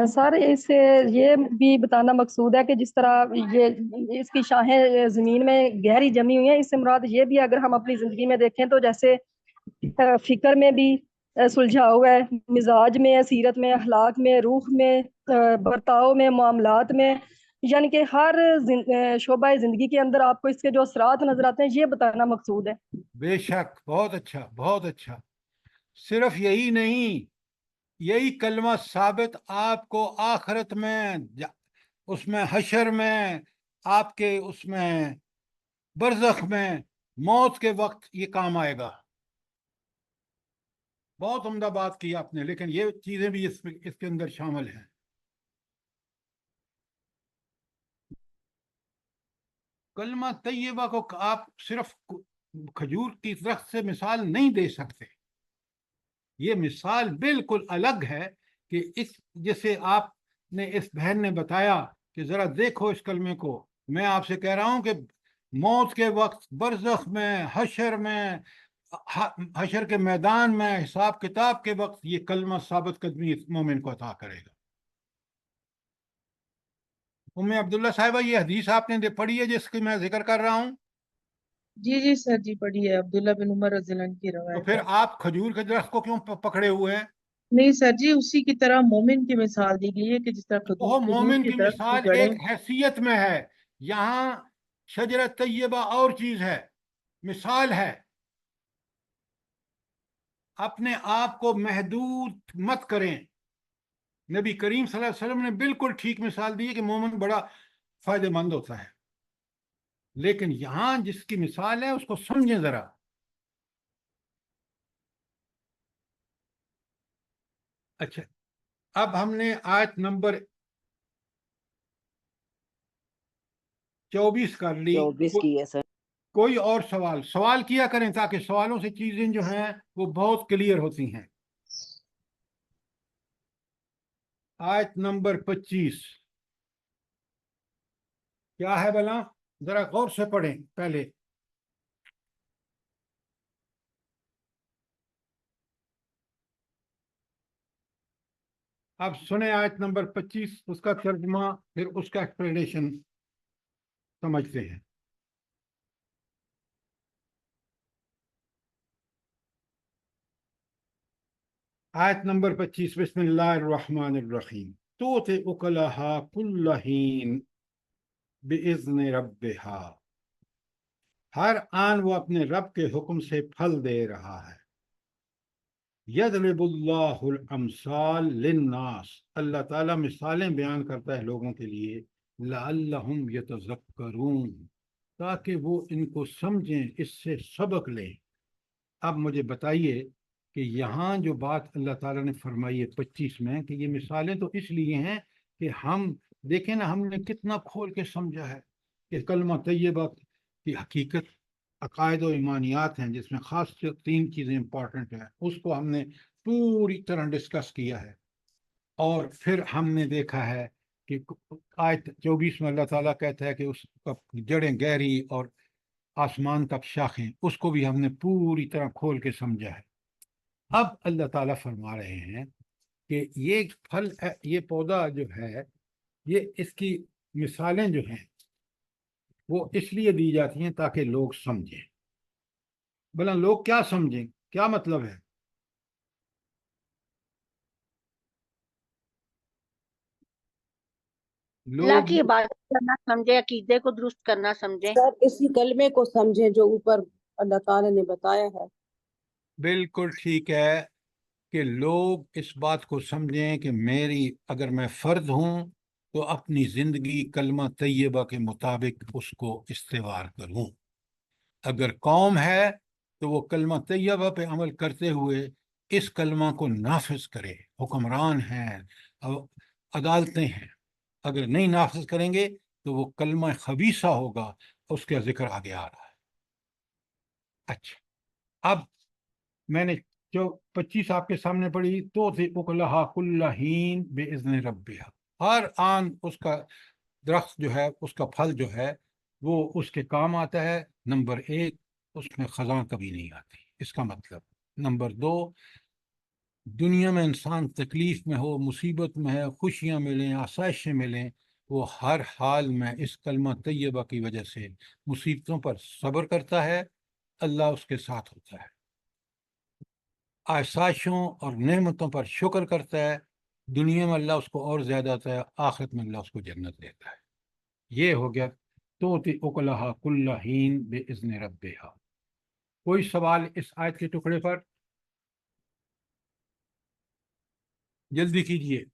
سر اس سے یہ بھی بتانا مقصود ہے کہ جس طرح یہ اس کی شاخیں زمین میں گہری جمی ہوئی ہیں، اس سے مراد یہ بھی اگر ہم اپنی زندگی میں دیکھیں تو جیسے فکر میں بھی سلجھاؤ ہے، مزاج میں، سیرت میں، اخلاق میں، روح میں، برتاؤ میں، معاملات میں، یعنی کہ ہر شعبہ زندگی کے اندر آپ کو اس کے جو اثرات نظر آتے ہیں، یہ بتانا مقصود ہے۔ بے شک، بہت اچھا، بہت اچھا۔ صرف یہی نہیں، یہی کلمہ ثابت آپ کو آخرت میں، اس میں حشر میں، آپ کے اس میں برزخ میں، موت کے وقت یہ کام آئے گا۔ بہت عمدہ بات کی آپ نے، لیکن یہ چیزیں بھی اس کے اندر شامل ہیں۔ کلمہ طیبہ کو آپ صرف کھجور کی درخت سے مثال نہیں دے سکتے۔ یہ مثال بالکل الگ ہے، کہ جسے آپ نے اس بہن نے بتایا کہ ذرا دیکھو اس کلمے کو۔ میں آپ سے کہہ رہا ہوں کہ موت کے وقت، برزخ میں، حشر کے میدان میں، حساب کتاب کے وقت یہ کلمہ ثابت قدمی اس مومن کو عطا کرے گا۔ ام عبداللہ صاحبہ، یہ حدیث آپ نے پڑھی ہے جس کی میں ذکر کر رہا ہوں؟ جی جی سر جی، پڑھی ہے، عبداللہ بن عمر رضی اللہ عنہ کی تو روایت پھر ہے۔ آپ کھجور کے درخت کو کیوں پکڑے ہوئے ہیں؟ نہیں سر جی، اسی کی طرح مومن کی مثال دی گئی ہے کہ جس طرح وہ کھجور مومن کے کی درخت کی مثال جڑیں۔ ایک حیثیت میں ہے، یہاں شجرۃ طیبہ اور چیز ہے، مثال ہے۔ اپنے آپ کو محدود مت کریں۔ نبی کریم صلی اللہ علیہ وسلم نے بالکل ٹھیک مثال دی ہے کہ مومن بڑا فائدہ مند ہوتا ہے، لیکن یہاں جس کی مثال ہے اس کو سمجھیں ذرا. اچھا، اب ہم نے آیت نمبر 24 کر لی. 24 کی ہے سر. کوئی اور سوال کیا کریں تاکہ سوالوں سے چیزیں جو ہیں وہ بہت کلیئر ہوتی ہیں. آیت نمبر 25 کیا ہے بلا؟ ذرا غور سے پڑھیں پہلے. اب سنیں آیت نمبر 25، اس کا ترجمہ پھر اس کا ایکسپلینیشن سمجھتے ہیں. آیت نمبر 25، بسم اللہ الرحمن الرحیم. تؤتی اکلہا کل حین باذن ربہا، ہر آن وہ اپنے رب کے حکم سے پھل دے رہا ہے. یضرب اللہ الامثال للناس، اللہ تعالیٰ مثالیں بیان کرتا ہے لوگوں کے لیے. لعلہم یتذکرون، تاکہ وہ ان کو سمجھیں، اس سے سبق لیں. اب مجھے بتائیے کہ یہاں جو بات اللہ تعالیٰ نے فرمائی ہے 25 میں، کہ یہ مثالیں تو اس لیے ہیں کہ ہم دیکھیں نا، ہم نے کتنا کھول کے سمجھا ہے کہ کلمہ طیبہ کی حقیقت عقائد و ایمانیات ہیں، جس میں خاص 3 چیزیں امپورٹنٹ ہیں. اس کو ہم نے پوری طرح ڈسکس کیا ہے. اور پھر ہم نے دیکھا ہے کہ آیت 24 میں اللہ تعالیٰ کہتا ہے کہ اس کا جڑیں گہری اور آسمان تک شاخیں، اس کو بھی ہم نے پوری طرح کھول کے سمجھا ہے. اب اللہ تعالیٰ فرما رہے ہیں کہ یہ پھل، یہ پودا جو ہے، یہ اس کی مثالیں جو ہیں وہ اس لیے دی جاتی ہیں تاکہ لوگ سمجھیں. بھلا لوگ کیا سمجھیں؟ کیا مطلب ہے؟ اللہ لوگ کی عبادت کرنا سمجھے، عقیدے کو درست کرنا سمجھے. سر اسی کلمے کو سمجھیں جو اوپر اللہ تعالیٰ نے بتایا ہے. بالکل ٹھیک ہے کہ لوگ اس بات کو سمجھیں کہ اگر میں فرد ہوں تو اپنی زندگی کلمہ طیبہ کے مطابق اس کو استوار کروں. اگر قوم ہے تو وہ کلمہ طیبہ پہ عمل کرتے ہوئے اس کلمہ کو نافذ کرے. حکمران ہیں، عدالتیں ہیں، اگر نہیں نافذ کریں گے تو وہ کلمہ خبیثہ ہوگا. اس کا ذکر آگے آ رہا ہے. اچھا، اب میں نے جو 25 آپ کے سامنے پڑھی، تو تھی اکلہا کل حین باذن ربہا، ہر آن اس کا درخت جو ہے، اس کا پھل جو ہے وہ اس کے کام آتا ہے. نمبر 1، اس میں خزاں کبھی نہیں آتی. اس کا مطلب نمبر 2، دنیا میں انسان تکلیف میں ہو، مصیبت میں ہے، خوشیاں ملیں، آسائشیں ملیں، وہ ہر حال میں اس کلمہ طیبہ کی وجہ سے مصیبتوں پر صبر کرتا ہے. اللہ اس کے ساتھ ہوتا ہے. آسائشوں اور نعمتوں پر شکر کرتا ہے. دنیا میں اللہ اس کو اور زیادہ دیتا ہے، آخرت میں اللہ اس کو جنت دیتا ہے. یہ ہو گیا توتی اکلہا کل حین باذن ربہا. کوئی سوال اس آیت کے ٹکڑے پر؟ جلدی کیجیے.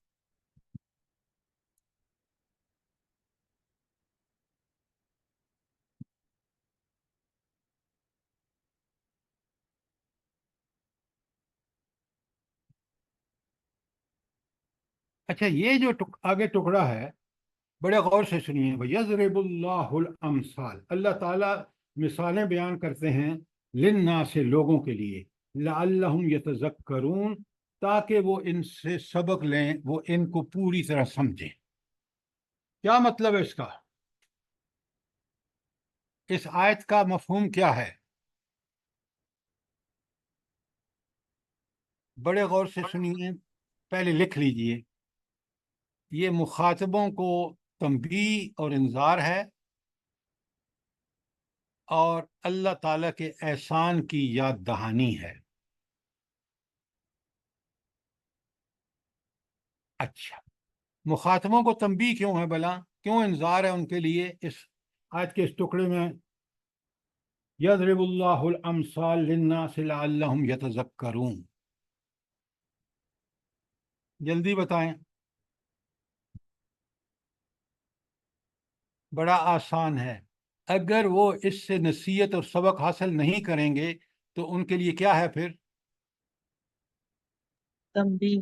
اچھا، یہ جو آگے ٹکڑا ہے بڑے غور سے سنیے. وَيَضْرِبُ اللَّهُ الْأَمْثَالَ، اللہ تعالیٰ مثالیں بیان کرتے ہیں للناس، لوگوں کے لیے. لَعَلَّهُمْ يَتَذَكَّرُونَ، تاکہ وہ ان سے سبق لیں، وہ ان کو پوری طرح سمجھیں. کیا مطلب ہے اس کا؟ اس آیت کا مفہوم کیا ہے؟ بڑے غور سے سنیے، پہلے لکھ لیجئے. یہ مخاطبوں کو تنبیہ اور انذار ہے، اور اللہ تعالیٰ کے احسان کی یاد دہانی ہے. اچھا، مخاطبوں کو تنبیہ کیوں ہے بلا؟ کیوں انذار ہے ان کے لیے اس آیت کے اس ٹکڑے میں؟ یضرب اللہ الامثال للناس لعلہم یتذکرون. جلدی بتائیں. بڑا آسان ہے. اگر وہ اس سے نصیحت اور سبق حاصل نہیں کریں گے تو ان کے لیے کیا ہے پھر؟ تنبیہ.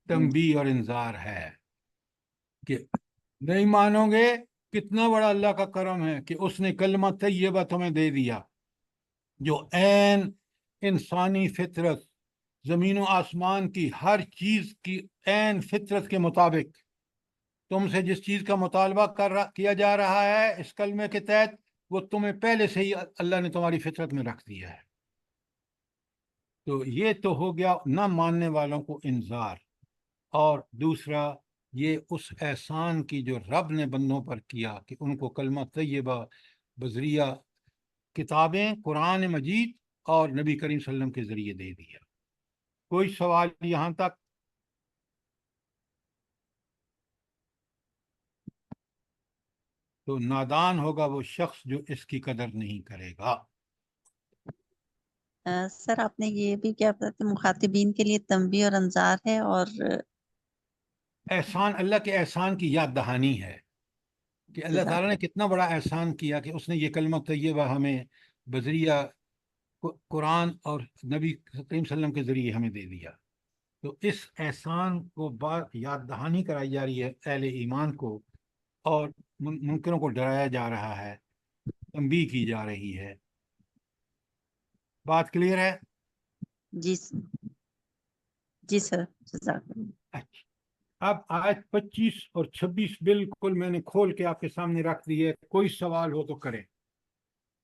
تنبیہ اور انذار ہے کہ نہیں مانو گے. کتنا بڑا اللہ کا کرم ہے کہ اس نے کلمہ طیبہ تمہیں دے دیا جو عین انسانی فطرت، زمین و آسمان کی ہر چیز کی عین فطرت کے مطابق تم سے جس چیز کا مطالبہ کیا جا رہا ہے اس کلمے کے تحت، وہ تمہیں پہلے سے ہی اللہ نے تمہاری فطرت میں رکھ دیا ہے. تو یہ تو ہو گیا نہ ماننے والوں کو انذار. اور دوسرا یہ اس احسان کی جو رب نے بندوں پر کیا کہ ان کو کلمہ طیبہ بذریعہ کتابیں قرآن مجید اور نبی کریم صلی اللہ علیہ وسلم کے ذریعے دے دیا. کوئی سوال یہاں تک؟ تو نادان ہوگا وہ شخص جو اس کی قدر نہیں کرے گا. سر آپ نے یہ بھی کیا بتاتے مخاطبین کے لیے تنبیہ اور انذار ہے، اور احسان اللہ کے احسان کی یاد دہانی ہے کہ اللہ تعالیٰ نے کتنا بڑا احسان کیا کہ اس نے یہ کلمہ طیبہ ہمیں بذریعہ قرآن اور نبی کریم صلی اللہ علیہ وسلم کے ذریعے ہمیں دے دیا. تو اس احسان کو یاد دہانی کرائی جا رہی ہے اہل ایمان کو، اور منکروں کو ڈرایا جا رہا ہے، تنبیہ کی جا رہی ہے. بات کلیئر ہے؟ جی جی سر جزاک اللہ. اچھا، اب آیت 25 اور 26 بالکل میں نے کھول کے آپ کے سامنے رکھ دی ہے. کوئی سوال ہو تو کریں،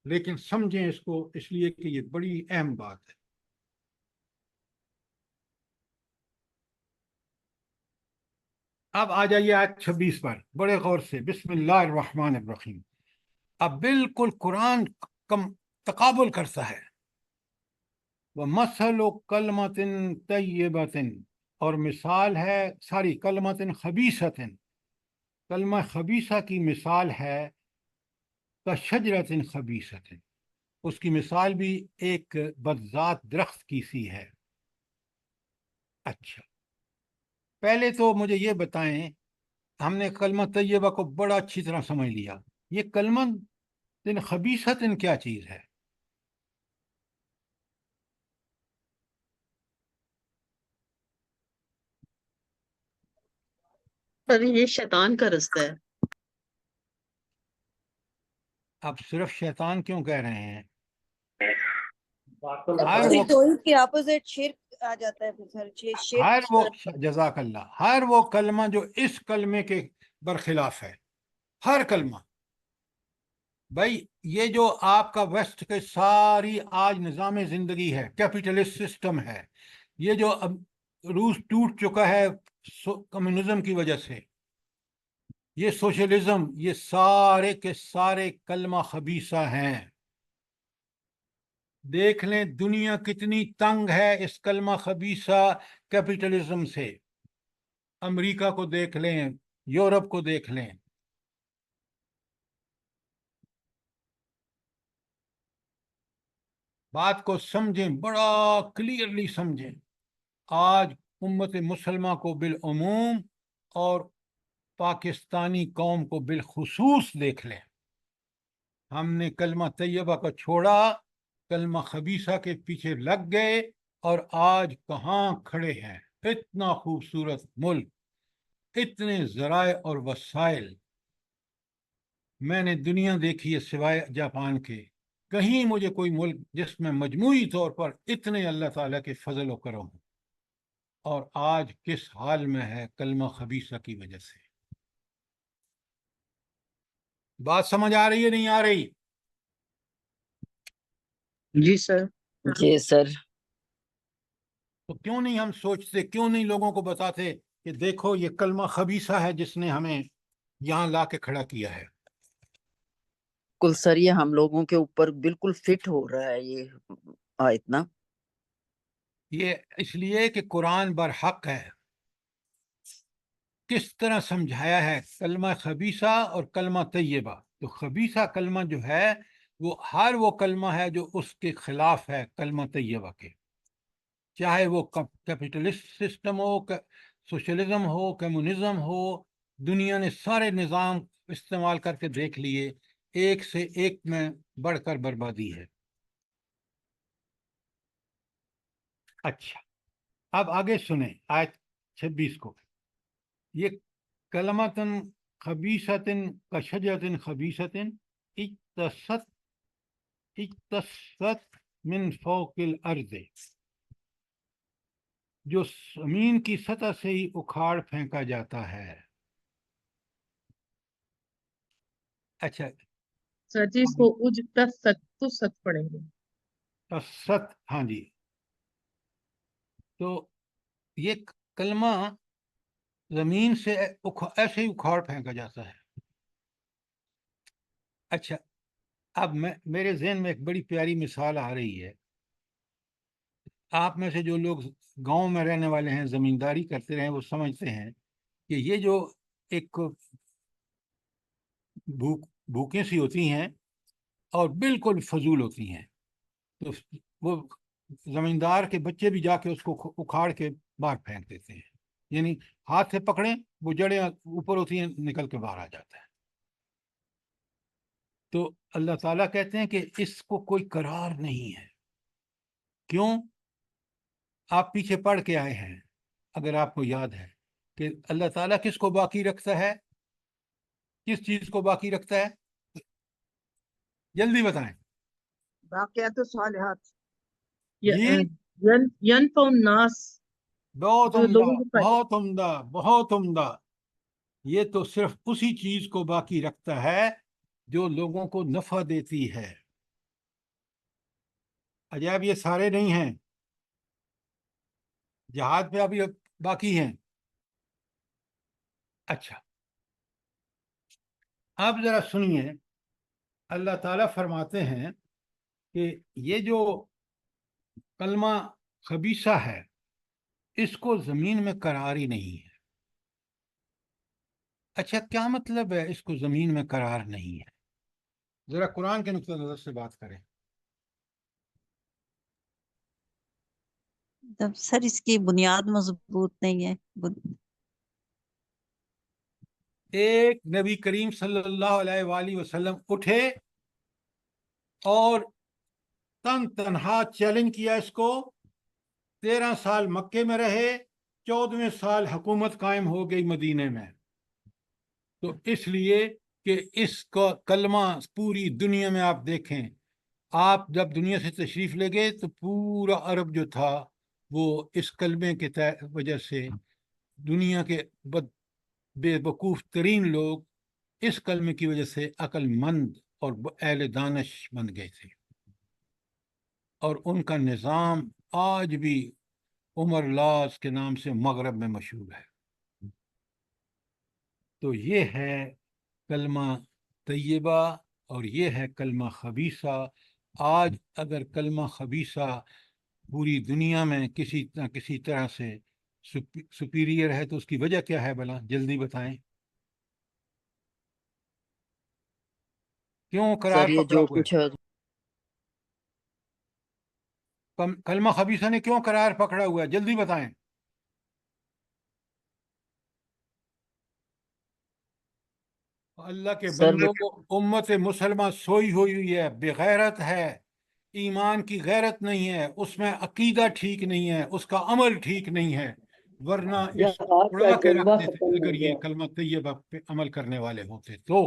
لیکن سمجھیں اس کو، اس لیے کہ یہ بڑی اہم بات ہے. اب آ جائیے آیت 26 پر بڑے غور سے. بسم اللہ الرحمن الرحیم. اب بالکل قرآن تقابل کرتا ہے. وَمَثَلُ كَلْمَةٍ طَيِّبَةٍ، اور مثال ہے ساری کلمۃ خبیثۃ، کلمہ خبیثہ کی مثال ہے کشجرۃ خبیثۃ، اس کی مثال بھی ایک بدذات درخت کی سی ہے. اچھا، پہلے تو مجھے یہ بتائیں، ہم نے کلمہ طیبہ کو بڑا اچھی طرح سمجھ لیا، یہ کلمہ خبیثۃ کیا چیز ہے؟ پر یہ شیطان کا رستہ ہے. اب صرف شیطان کیوں کہہ رہے ہیں؟ باطل ہر وہ توحید کے اپوزٹ شرک آ جاتا ہے پھر سر. ہر وہ جزاک اللہ، ہر وہ کلمہ جو اس کلمے کے برخلاف ہے، ہر کلمہ. بھائی یہ جو آپ کا ویسٹ کے ساری آج نظام زندگی ہے، کیپیٹلسٹ سسٹم ہے، یہ جو اب روس ٹوٹ چکا ہے کمیونزم کی وجہ سے، یہ سوشلزم، یہ سارے کے سارے کلمہ خبیثہ ہیں. دیکھ لیں دنیا کتنی تنگ ہے اس کلمہ خبیثہ کیپیٹلزم سے. امریکہ کو دیکھ لیں، یورپ کو دیکھ لیں. بات کو سمجھیں، بڑا کلیئرلی سمجھیں. آج امت مسلمہ کو بالعموم اور پاکستانی قوم کو بالخصوص دیکھ لیں، ہم نے کلمہ طیبہ کو چھوڑا، کلمہ خبیثہ کے پیچھے لگ گئے، اور آج کہاں کھڑے ہیں. اتنا خوبصورت ملک، اتنے ذرائع اور وسائل میں نے دنیا دیکھی ہے سوائے جاپان کے. کہیں مجھے کوئی ملک جس میں مجموعی طور پر اتنے اللہ تعالیٰ کے فضل و کرم ہوں، اور آج کس حال میں ہے کلمہ خبیثہ کی وجہ سے. بات سمجھ آ رہی ہے نہیں آ رہی؟ جی سر. جی سر. تو کیوں نہیں ہم سوچتے، کیوں نہیں لوگوں کو بتاتے کہ دیکھو یہ کلمہ خبیثہ ہے جس نے ہمیں یہاں لا کے کھڑا کیا ہے. بالکل سر، یہ ہم لوگوں کے اوپر بالکل فٹ ہو رہا ہے یہ آیت نا. یہ اس لیے کہ قرآن برحق ہے. کس طرح سمجھایا ہے کلمہ خبیثہ اور کلمہ طیبہ. تو خبیثہ کلمہ جو ہے وہ ہر وہ کلمہ ہے جو اس کے خلاف ہے کلمہ طیبہ کے، چاہے وہ کیپیٹلسٹ سسٹم ہو، سوشلزم ہو، کمیونزم ہو، دنیا نے سارے نظام استعمال کر کے دیکھ لیے، ایک سے ایک میں بڑھ کر بربادی ہے۔ اچھا، اب آگے سنیں آیت 26 کو، یہ کلمتن خبیثتن کا شجرتن خبیثتن اجتثت من فوق الارض، جو زمین کی سطح سے ہی اکھاڑ پھینکا جاتا ہے۔ اچھا، سر جی اس کو اجتثت پڑھیں گے۔ تست، ہاں جی، تو یہ کلمہ زمین سے ایسے ہی اکھاڑ پھینکا جاتا ہے۔ اچھا، اب میرے ذہن میں ایک بڑی پیاری مثال آ رہی ہے۔ آپ میں سے جو لوگ گاؤں میں رہنے والے ہیں، زمینداری کرتے رہے ہیں، وہ سمجھتے ہیں کہ یہ جو ایک بھوکیں سی ہوتی ہیں اور بالکل فضول ہوتی ہیں، تو وہ زمیندار کے بچے بھی جا کے اس کو اکھاڑ کے باہر پھینک دیتے ہیں، یعنی ہاتھ سے پکڑیں، وہ جڑیں اوپر ہوتی ہیں، نکل کے باہر آ جاتا ہے۔ تو اللہ تعالیٰ کہتے ہیں کہ اس کو کوئی قرار نہیں ہے۔ کیوں؟ آپ پیچھے پڑھ کے آئے ہیں، اگر آپ کو یاد ہے کہ اللہ تعالیٰ کس کو باقی رکھتا ہے، کس چیز کو باقی رکھتا ہے، جلدی بتائیں۔ باقیات الصالحات، جی، ینفع الناس، بہت جو عمدہ، لوگوں کو فائدہ۔ بہت عمدہ، بہت عمدہ۔ یہ تو صرف اسی چیز کو باقی رکھتا ہے جو لوگوں کو نفع دیتی ہے۔ عجائب یہ سارے نہیں ہیں، جہاد پہ ابھی باقی ہیں۔ اچھا، اب ذرا سنیے، اللہ تعالیٰ فرماتے ہیں کہ یہ جو کلمہ خبیثہ ہے، اس کو زمین میں قرار ہی نہیں ہے۔ اچھا، کیا مطلب ہے اس کو زمین میں قرار نہیں ہے؟ ذرا قرآن کے نقطہ نظر سے بات کریں۔ تب سر اس کی بنیاد مضبوط نہیں ہے۔ ایک نبی کریم صلی اللہ علیہ وآلہ وسلم اٹھے اور تنہا چیلنج کیا اس کو، 13 سال مکے میں رہے، 14ویں سال حکومت قائم ہو گئی مدینے میں۔ تو اس لیے کہ اس کا کلمہ پوری دنیا میں آپ دیکھیں، آپ جب دنیا سے تشریف لے گئے تو پورا عرب جو تھا وہ اس کلمے کے وجہ سے، دنیا کے بے وقوف ترین لوگ اس کلمے کی وجہ سے عقل مند اور اہل دانش بن گئے تھے، اور ان کا نظام آج بھی عمر لاز کے نام سے مغرب میں مشہور ہے۔ تو یہ ہے کلمہ طیبہ اور یہ ہے کلمہ خبیثہ۔ آج اگر کلمہ خبیثہ پوری دنیا میں کسی نہ کسی طرح سے سپیریئر ہے تو اس کی وجہ کیا ہے بھلا؟ جلدی بتائیں، کیوں قرار سر یہ پکڑا جو ہوا کچھ ہے؟ کلمہ خبیثہ نے کیوں قرار پکڑا ہوا ہے؟ جلدی بتائیں۔ اللہ کے سر بندوں کو، امت مسلمہ سوئی ہوئی ہے، بغیرت ہے، ایمان کی غیرت نہیں ہے، اس میں عقیدہ ٹھیک نہیں ہے، اس کا عمل ٹھیک نہیں ہے، ورنہ اس کو اڑا کے رکھ دیتے اگر یہ کلمہ طیبہ پہ عمل کرنے والے ہوتے تو۔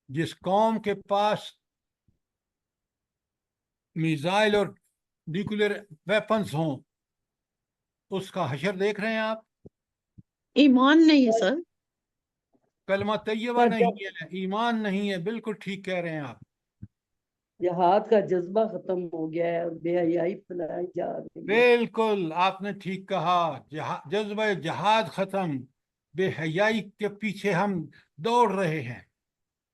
جس قوم کے پاس میزائل اور نیوکلیر ویپنز ہوں، اس کا حشر دیکھ رہے ہیں آپ۔ ایمان نہیں ہے سر۔ کلمہ طیبہ نہیں ہے، ایمان نہیں ہے، بالکل ٹھیک کہہ رہے ہیں آپ۔ جہاد کا جذبہ ختم ہو گیا ہے، بے حیائی پھیلائی جا رہی ہے۔ بالکل آپ نے ٹھیک کہا، جذبہ جہاد ختم، بے حیائی کے پیچھے ہم دوڑ رہے ہیں۔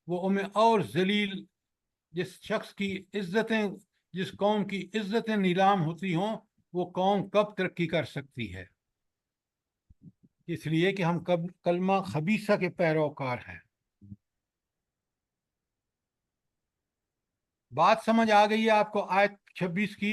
وہ ہمیں اور ذلیل، جس شخص کی عزتیں، جس قوم کی عزتیں نیلام ہوتی ہوں، وہ قوم کب ترقی کر سکتی ہے؟ اس لیے کہ ہم کلمہ خبیثہ کے پیروکار ہیں۔ بات سمجھ آ گئی ہے آپ کو آیت 26 کی؟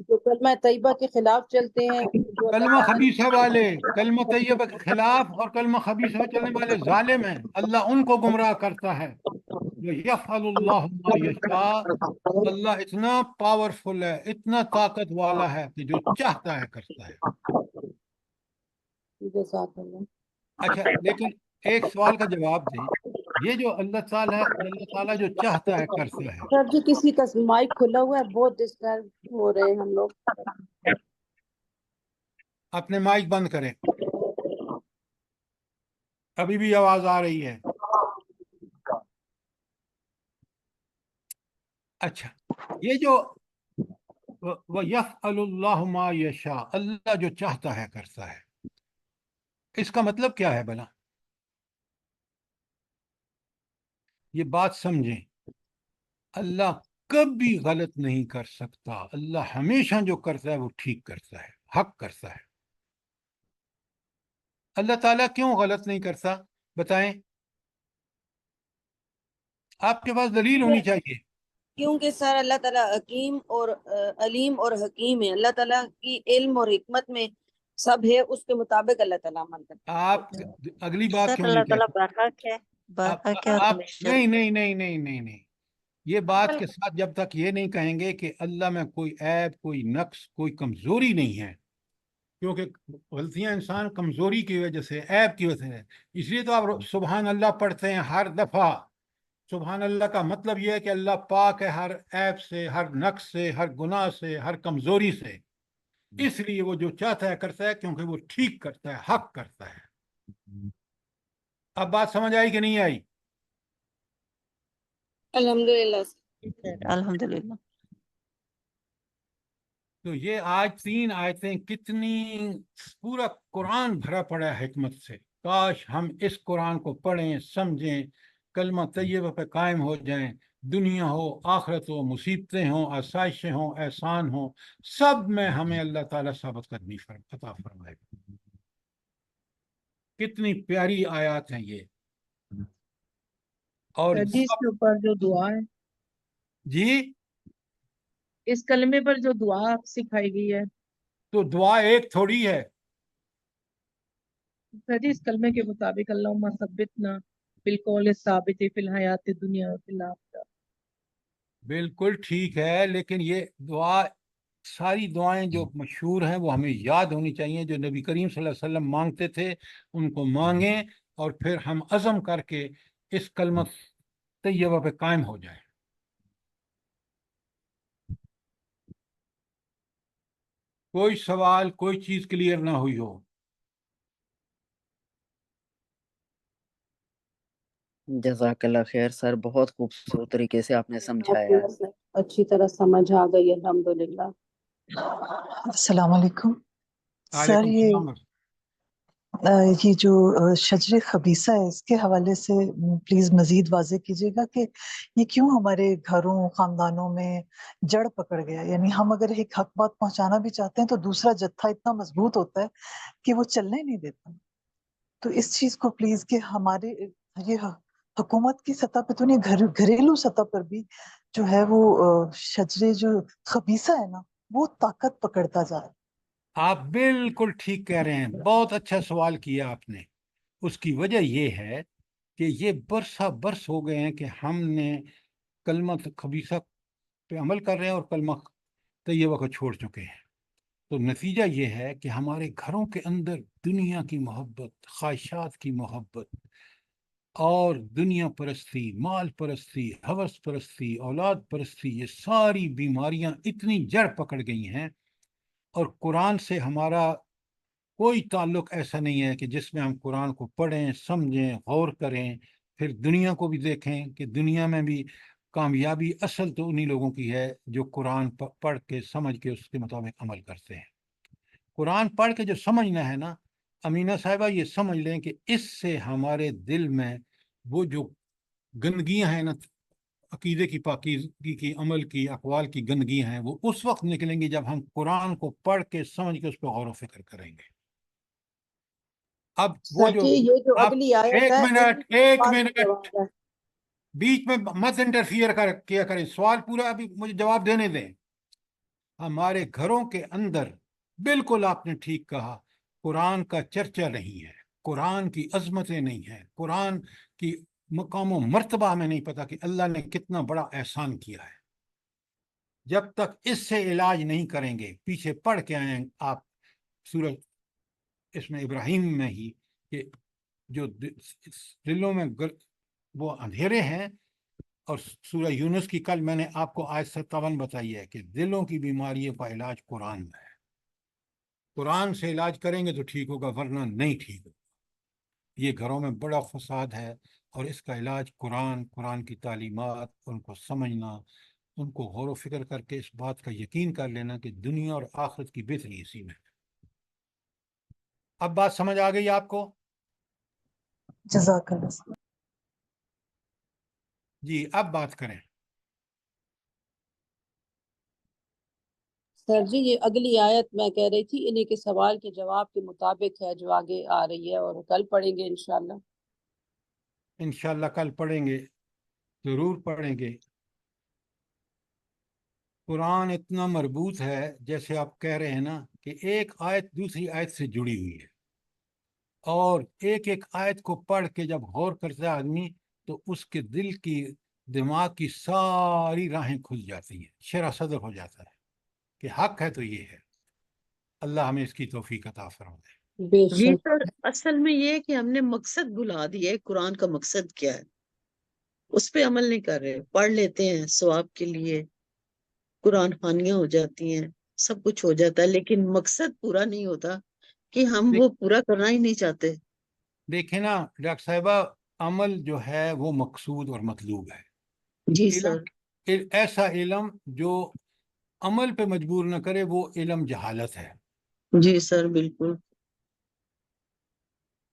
جو کلمہ طیبہ کے خلاف چلتے ہیں جو اللہ کلمہ تعالیٰ خبیثہ والے، کلمہ طیبہ کے خلاف اور کلمہ خبیثہ چلنے والے ظالم ہیں، اللہ ان کو گمراہ کرتا ہے۔ یفعل اللہ ما یشاء، اللہ اتنا پاورفل ہے، اتنا طاقت والا ہے کہ جو چاہتا ہے کرتا ہے۔ جزاک اللہ۔ اچھا لیکن ایک سوال کا جواب دیں، یہ جو اللہ تعالیٰ جو چاہتا ہے کرتا ہے، سر جی کسی کا مائک کھلا ہوا ہے، بہت ڈسٹرب ہو رہے ہیں ہم لوگ۔ اپنے مائک بند کریں، ابھی بھی آواز آ رہی ہے؟ اچھا، یہ جو وَيَفْعَلُ اللَّهُ مَا يَشَاء، اللہ جو چاہتا ہے کرتا ہے، اس کا مطلب کیا ہے بھلا؟ یہ بات سمجھیں، اللہ کبھی غلط نہیں کر سکتا، اللہ ہمیشہ جو کرتا ہے وہ ٹھیک کرتا ہے، حق کرتا ہے۔ اللہ تعالیٰ کیوں غلط نہیں کرتا بتائیں؟ آپ کے پاس دلیل ہونی چاہیے۔ کیونکہ سر اللہ تعالیٰ حکیم اور علیم اور حکیم ہے، اللہ تعالیٰ کی علم اور حکمت میں سب ہے، اس کے مطابق اللہ تعالیٰ عمل کرتا ہے۔ آپ اگلی بات سر کیوں اللہ نہیں تعالیٰ کہتے؟ برحق ہے، برحق ہے اور آپ ہمیشہ نہیں، یہ بات کے ساتھ جب تک یہ نہیں کہیں گے کہ اللہ میں کوئی عیب، کوئی نقص، کوئی کمزوری نہیں ہے، کیونکہ غلطیاں انسان کمزوری کی وجہ سے، عیب کی وجہ سے ہے، اس لیے تو آپ سبحان اللہ پڑھتے ہیں ہر دفعہ۔ سبحان اللہ کا مطلب یہ ہے کہ اللہ پاک ہے ہر عیب سے، ہر نقص سے، ہر گناہ سے، ہر کمزوری سے، اس لیے وہ جو چاہتا ہے کرتا ہے، کیونکہ وہ ٹھیک کرتا ہے، حق کرتا ہے۔ اب بات سمجھ آئی کہ نہیں آئی؟ الحمدللہ الحمدللہ۔ تو یہ آج 3 آیتیں کتنی، پورا قرآن بھرا پڑا ہے حکمت سے۔ کاش ہم اس قرآن کو پڑھیں، سمجھیں، کلمہ طیبہ پہ قائم ہو جائیں، دنیا ہو، آخرت ہو، مصیبتیں ہوں، آسائشیں ہوں، احسان ہوں، سب میں ہمیں اللہ تعالیٰ ثابت قدمی عطا فرمائے۔ کتنی پیاری آیات ہیں یہ، اور جی اس کے اوپر جو دعا ہے، جی اس کلمے پر جو دعا سکھائی گئی ہے، تو دعا ایک تھوڑی ہے۔ سر جی اس کلمے کے مطابق اللہم ثبتنا بالقول الثابت فی الحیات الدنیا و فی الآخرہ۔ بالکل ٹھیک ہے، لیکن یہ دعا، ساری دعائیں جو مشہور ہیں وہ ہمیں یاد ہونی چاہیے، جو نبی کریم صلی اللہ علیہ وسلم مانگتے تھے ان کو مانگیں، اور پھر ہم عزم کر کے اس کلمہ طیبہ پہ قائم ہو جائیں۔ کوئی سوال، کوئی چیز کلیئر نہ ہوئی ہو؟ جزاک اللہ خیر سر، بہت خوبصورت طریقے سے آپ نے سمجھایا ہے۔ اچھی طرح سمجھ آ گئی الحمدللہ۔ السلام علیکم سر، وعلیکم السلام۔ یہ جو شجر خبیثہ ہے اس کے حوالے سے پلیز مزید واضح کیجیے گا کہ یہ کیوں ہمارے گھروں، خاندانوں میں جڑ پکڑ گیا؟ یعنی ہم اگر ایک حق بات پہنچانا بھی چاہتے ہیں تو دوسرا جتھا اتنا مضبوط ہوتا ہے کہ وہ چلنے نہیں دیتا۔ تو اس چیز کو پلیز کہ ہمارے یہ حکومت کی سطح پہ تو نہیں، گھریلو سطح پر بھی جو ہے وہ شجر جو خبیثہ ہے نا وہ طاقت پکڑتا جا رہا ہے۔ آپ بالکل ٹھیک کہہ رہے ہیں، بہت اچھا سوال کیا آپ نے۔ اس کی وجہ یہ ہے کہ یہ برسہ برس ہو گئے ہیں کہ ہم نے کلمہ خبیثہ پہ عمل کر رہے ہیں اور کلمہ طیبہ کو چھوڑ چکے ہیں۔ تو نتیجہ یہ ہے کہ ہمارے گھروں کے اندر دنیا کی محبت، خواہشات کی محبت اور دنیا پرستی، مال پرستی، ہوس پرستی، اولاد پرستی، یہ ساری بیماریاں اتنی جڑ پکڑ گئی ہیں، اور قرآن سے ہمارا کوئی تعلق ایسا نہیں ہے کہ جس میں ہم قرآن کو پڑھیں، سمجھیں، غور کریں، پھر دنیا کو بھی دیکھیں کہ دنیا میں بھی کامیابی اصل تو انہی لوگوں کی ہے جو قرآن پڑھ کے سمجھ کے اس کے مطابق عمل کرتے ہیں۔ قرآن پڑھ کے جو سمجھنا ہے نا امینہ صاحبہ، یہ سمجھ لیں کہ اس سے ہمارے دل میں وہ جو گندگیاں ہیں نا، عقیدے کی پاکیزگی کی، عمل کی، اقوال کی گندگیاں ہیں، وہ اس وقت نکلیں گی جب ہم قرآن کو پڑھ کے سمجھ کے اس پہ غور و فکر کریں گے۔ اب وہ سر جو جی یہ جو آپ اگلی آیت ایک ہے منٹ سوال کا جواب ہے۔ بیچ میں مت انٹرفیئر کیا کریں، سوال پورا ابھی مجھے جواب دینے دیں۔ ہمارے گھروں کے اندر بالکل آپ نے ٹھیک کہا، قرآن کا چرچا نہیں ہے، قرآن کی عظمتیں نہیں ہیں، قرآن کی مقام و مرتبہ ہمیں نہیں پتا کہ اللہ نے کتنا بڑا احسان کیا ہے۔ جب تک اس سے علاج نہیں کریں گے، پیچھے پڑھ کے آئیں آپ سورج اس میں ابراہیم میں ہی، کہ جو دلوں میں وہ اندھیرے ہیں، اور سورہ یونس کی کل میں نے آپ کو آیت 57 بتائی ہے کہ دلوں کی بیماریوں کا علاج قرآن میں ہے۔ قرآن سے علاج کریں گے تو ٹھیک ہوگا، ورنہ نہیں ٹھیک ہوگا۔ یہ گھروں میں بڑا فساد ہے، اور اس کا علاج قرآن کی تعلیمات، ان کو سمجھنا، ان کو غور و فکر کر کے اس بات کا یقین کر لینا کہ دنیا اور آخرت کی بہتری اسی میں ہے۔ اب بات سمجھ آ گئی آپ کو؟ جزاک اللہ۔ جی اب بات کریں۔ سر جی یہ اگلی آیت میں کہہ رہی تھی انہیں کے سوال کے جواب کے مطابق ہے جو آگے آ رہی ہے، اور کل پڑھیں گے انشاءاللہ۔ انشاءاللہ کل پڑھیں گے، ضرور پڑھیں گے۔ قرآن اتنا مربوط ہے، جیسے آپ کہہ رہے ہیں نا کہ ایک آیت دوسری آیت سے جڑی ہوئی ہے، اور ایک ایک آیت کو پڑھ کے جب غور کرتا ہے آدمی تو اس کے دل کی، دماغ کی ساری راہیں کھل جاتی ہیں، شرح صدر ہو جاتا ہے کہ حق ہے تو یہ ہے۔ اللہ ہمیں اس کی توفیق عطا فرمائے۔ بے جی شک سر، اصل میں یہ ہے کہ ہم نے مقصد بھلا دیا ہے، قرآن کا مقصد کیا ہے اس پہ عمل نہیں کر رہے۔ پڑھ لیتے ہیں ثواب کے لیے، قرآن خوانیاں ہو جاتی ہیں، سب کچھ ہو جاتا ہے، لیکن مقصد پورا نہیں ہوتا کہ ہم وہ پورا کرنا ہی نہیں چاہتے۔ دیکھیں نا ڈاکٹر صاحبہ، عمل جو ہے وہ مقصود اور مطلوب ہے۔ جی علم، سر۔ ایسا علم جو عمل پہ مجبور نہ کرے وہ علم جہالت ہے۔ جی سر بالکل،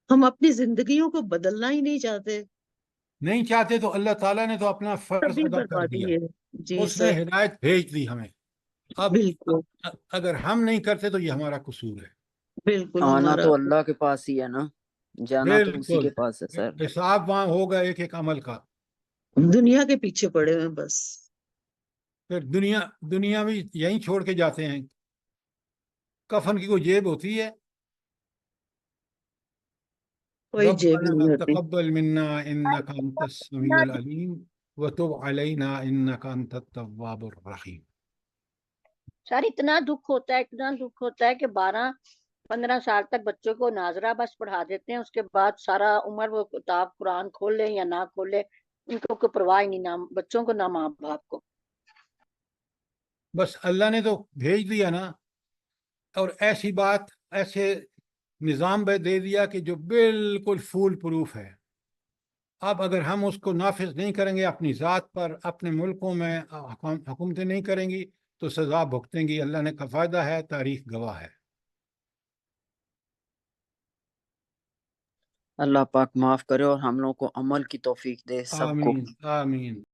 ہم اپنی زندگیوں کو بدلنا ہی نہیں چاہتے، نہیں چاہتے تو اللہ تعالیٰ نے تو اپنا فرض تبھی ادا کر بربادی دیا، ہے۔ جی اس نے سر ہدایت بھیج دی ہمیں۔ اب بالکل اگر ہم نہیں کرتے تو یہ ہمارا قصور ہے۔ بالکل، آنا ہمارا تو اللہ کے پاس ہی ہے نا، جانا تو اسی بالکل، کے پاس ہے سر۔ حساب وہاں ہوگا ایک ایک عمل کا۔ دنیا کے پیچھے پڑے ہوئے ہیں بس۔ پھر دنیا بھی یہیں چھوڑ کے جاتے ہیں۔ کفن کی کوئی جیب ہوتی ہے؟ کوئی جیب نہیں ربنا ہوتی۔ تقبل منا انك انت السميع العليم وتب علينا انك انت التواب الرحيم۔ سر اتنا دکھ ہوتا ہے، اتنا دکھ ہوتا ہے کہ 12-15 سال تک بچوں کو ناظرہ بس پڑھا دیتے ہیں، اس کے بعد سارا عمر وہ کتاب قرآن کھول لیں یا نہ کھولے، ان کو کوئی پرواہ ہی نہیں، نہ بچوں کو نہ ماں باپ کو۔ بس اللہ نے تو بھیج دیا نا، اور ایسی بات، ایسے نظام پہ دے دیا کہ جو بالکل فول پروف ہے۔ اب اگر ہم اس کو نافذ نہیں کریں گے اپنی ذات پر، اپنے ملکوں میں حکومتیں نہیں کریں گی تو سزا بھگتیں گی۔ اللہ نے کا فائدہ ہے، تاریخ گواہ ہے۔ اللہ پاک معاف کرے اور ہم لوگوں کو عمل کی توفیق دے سب کو۔ آمین آمین۔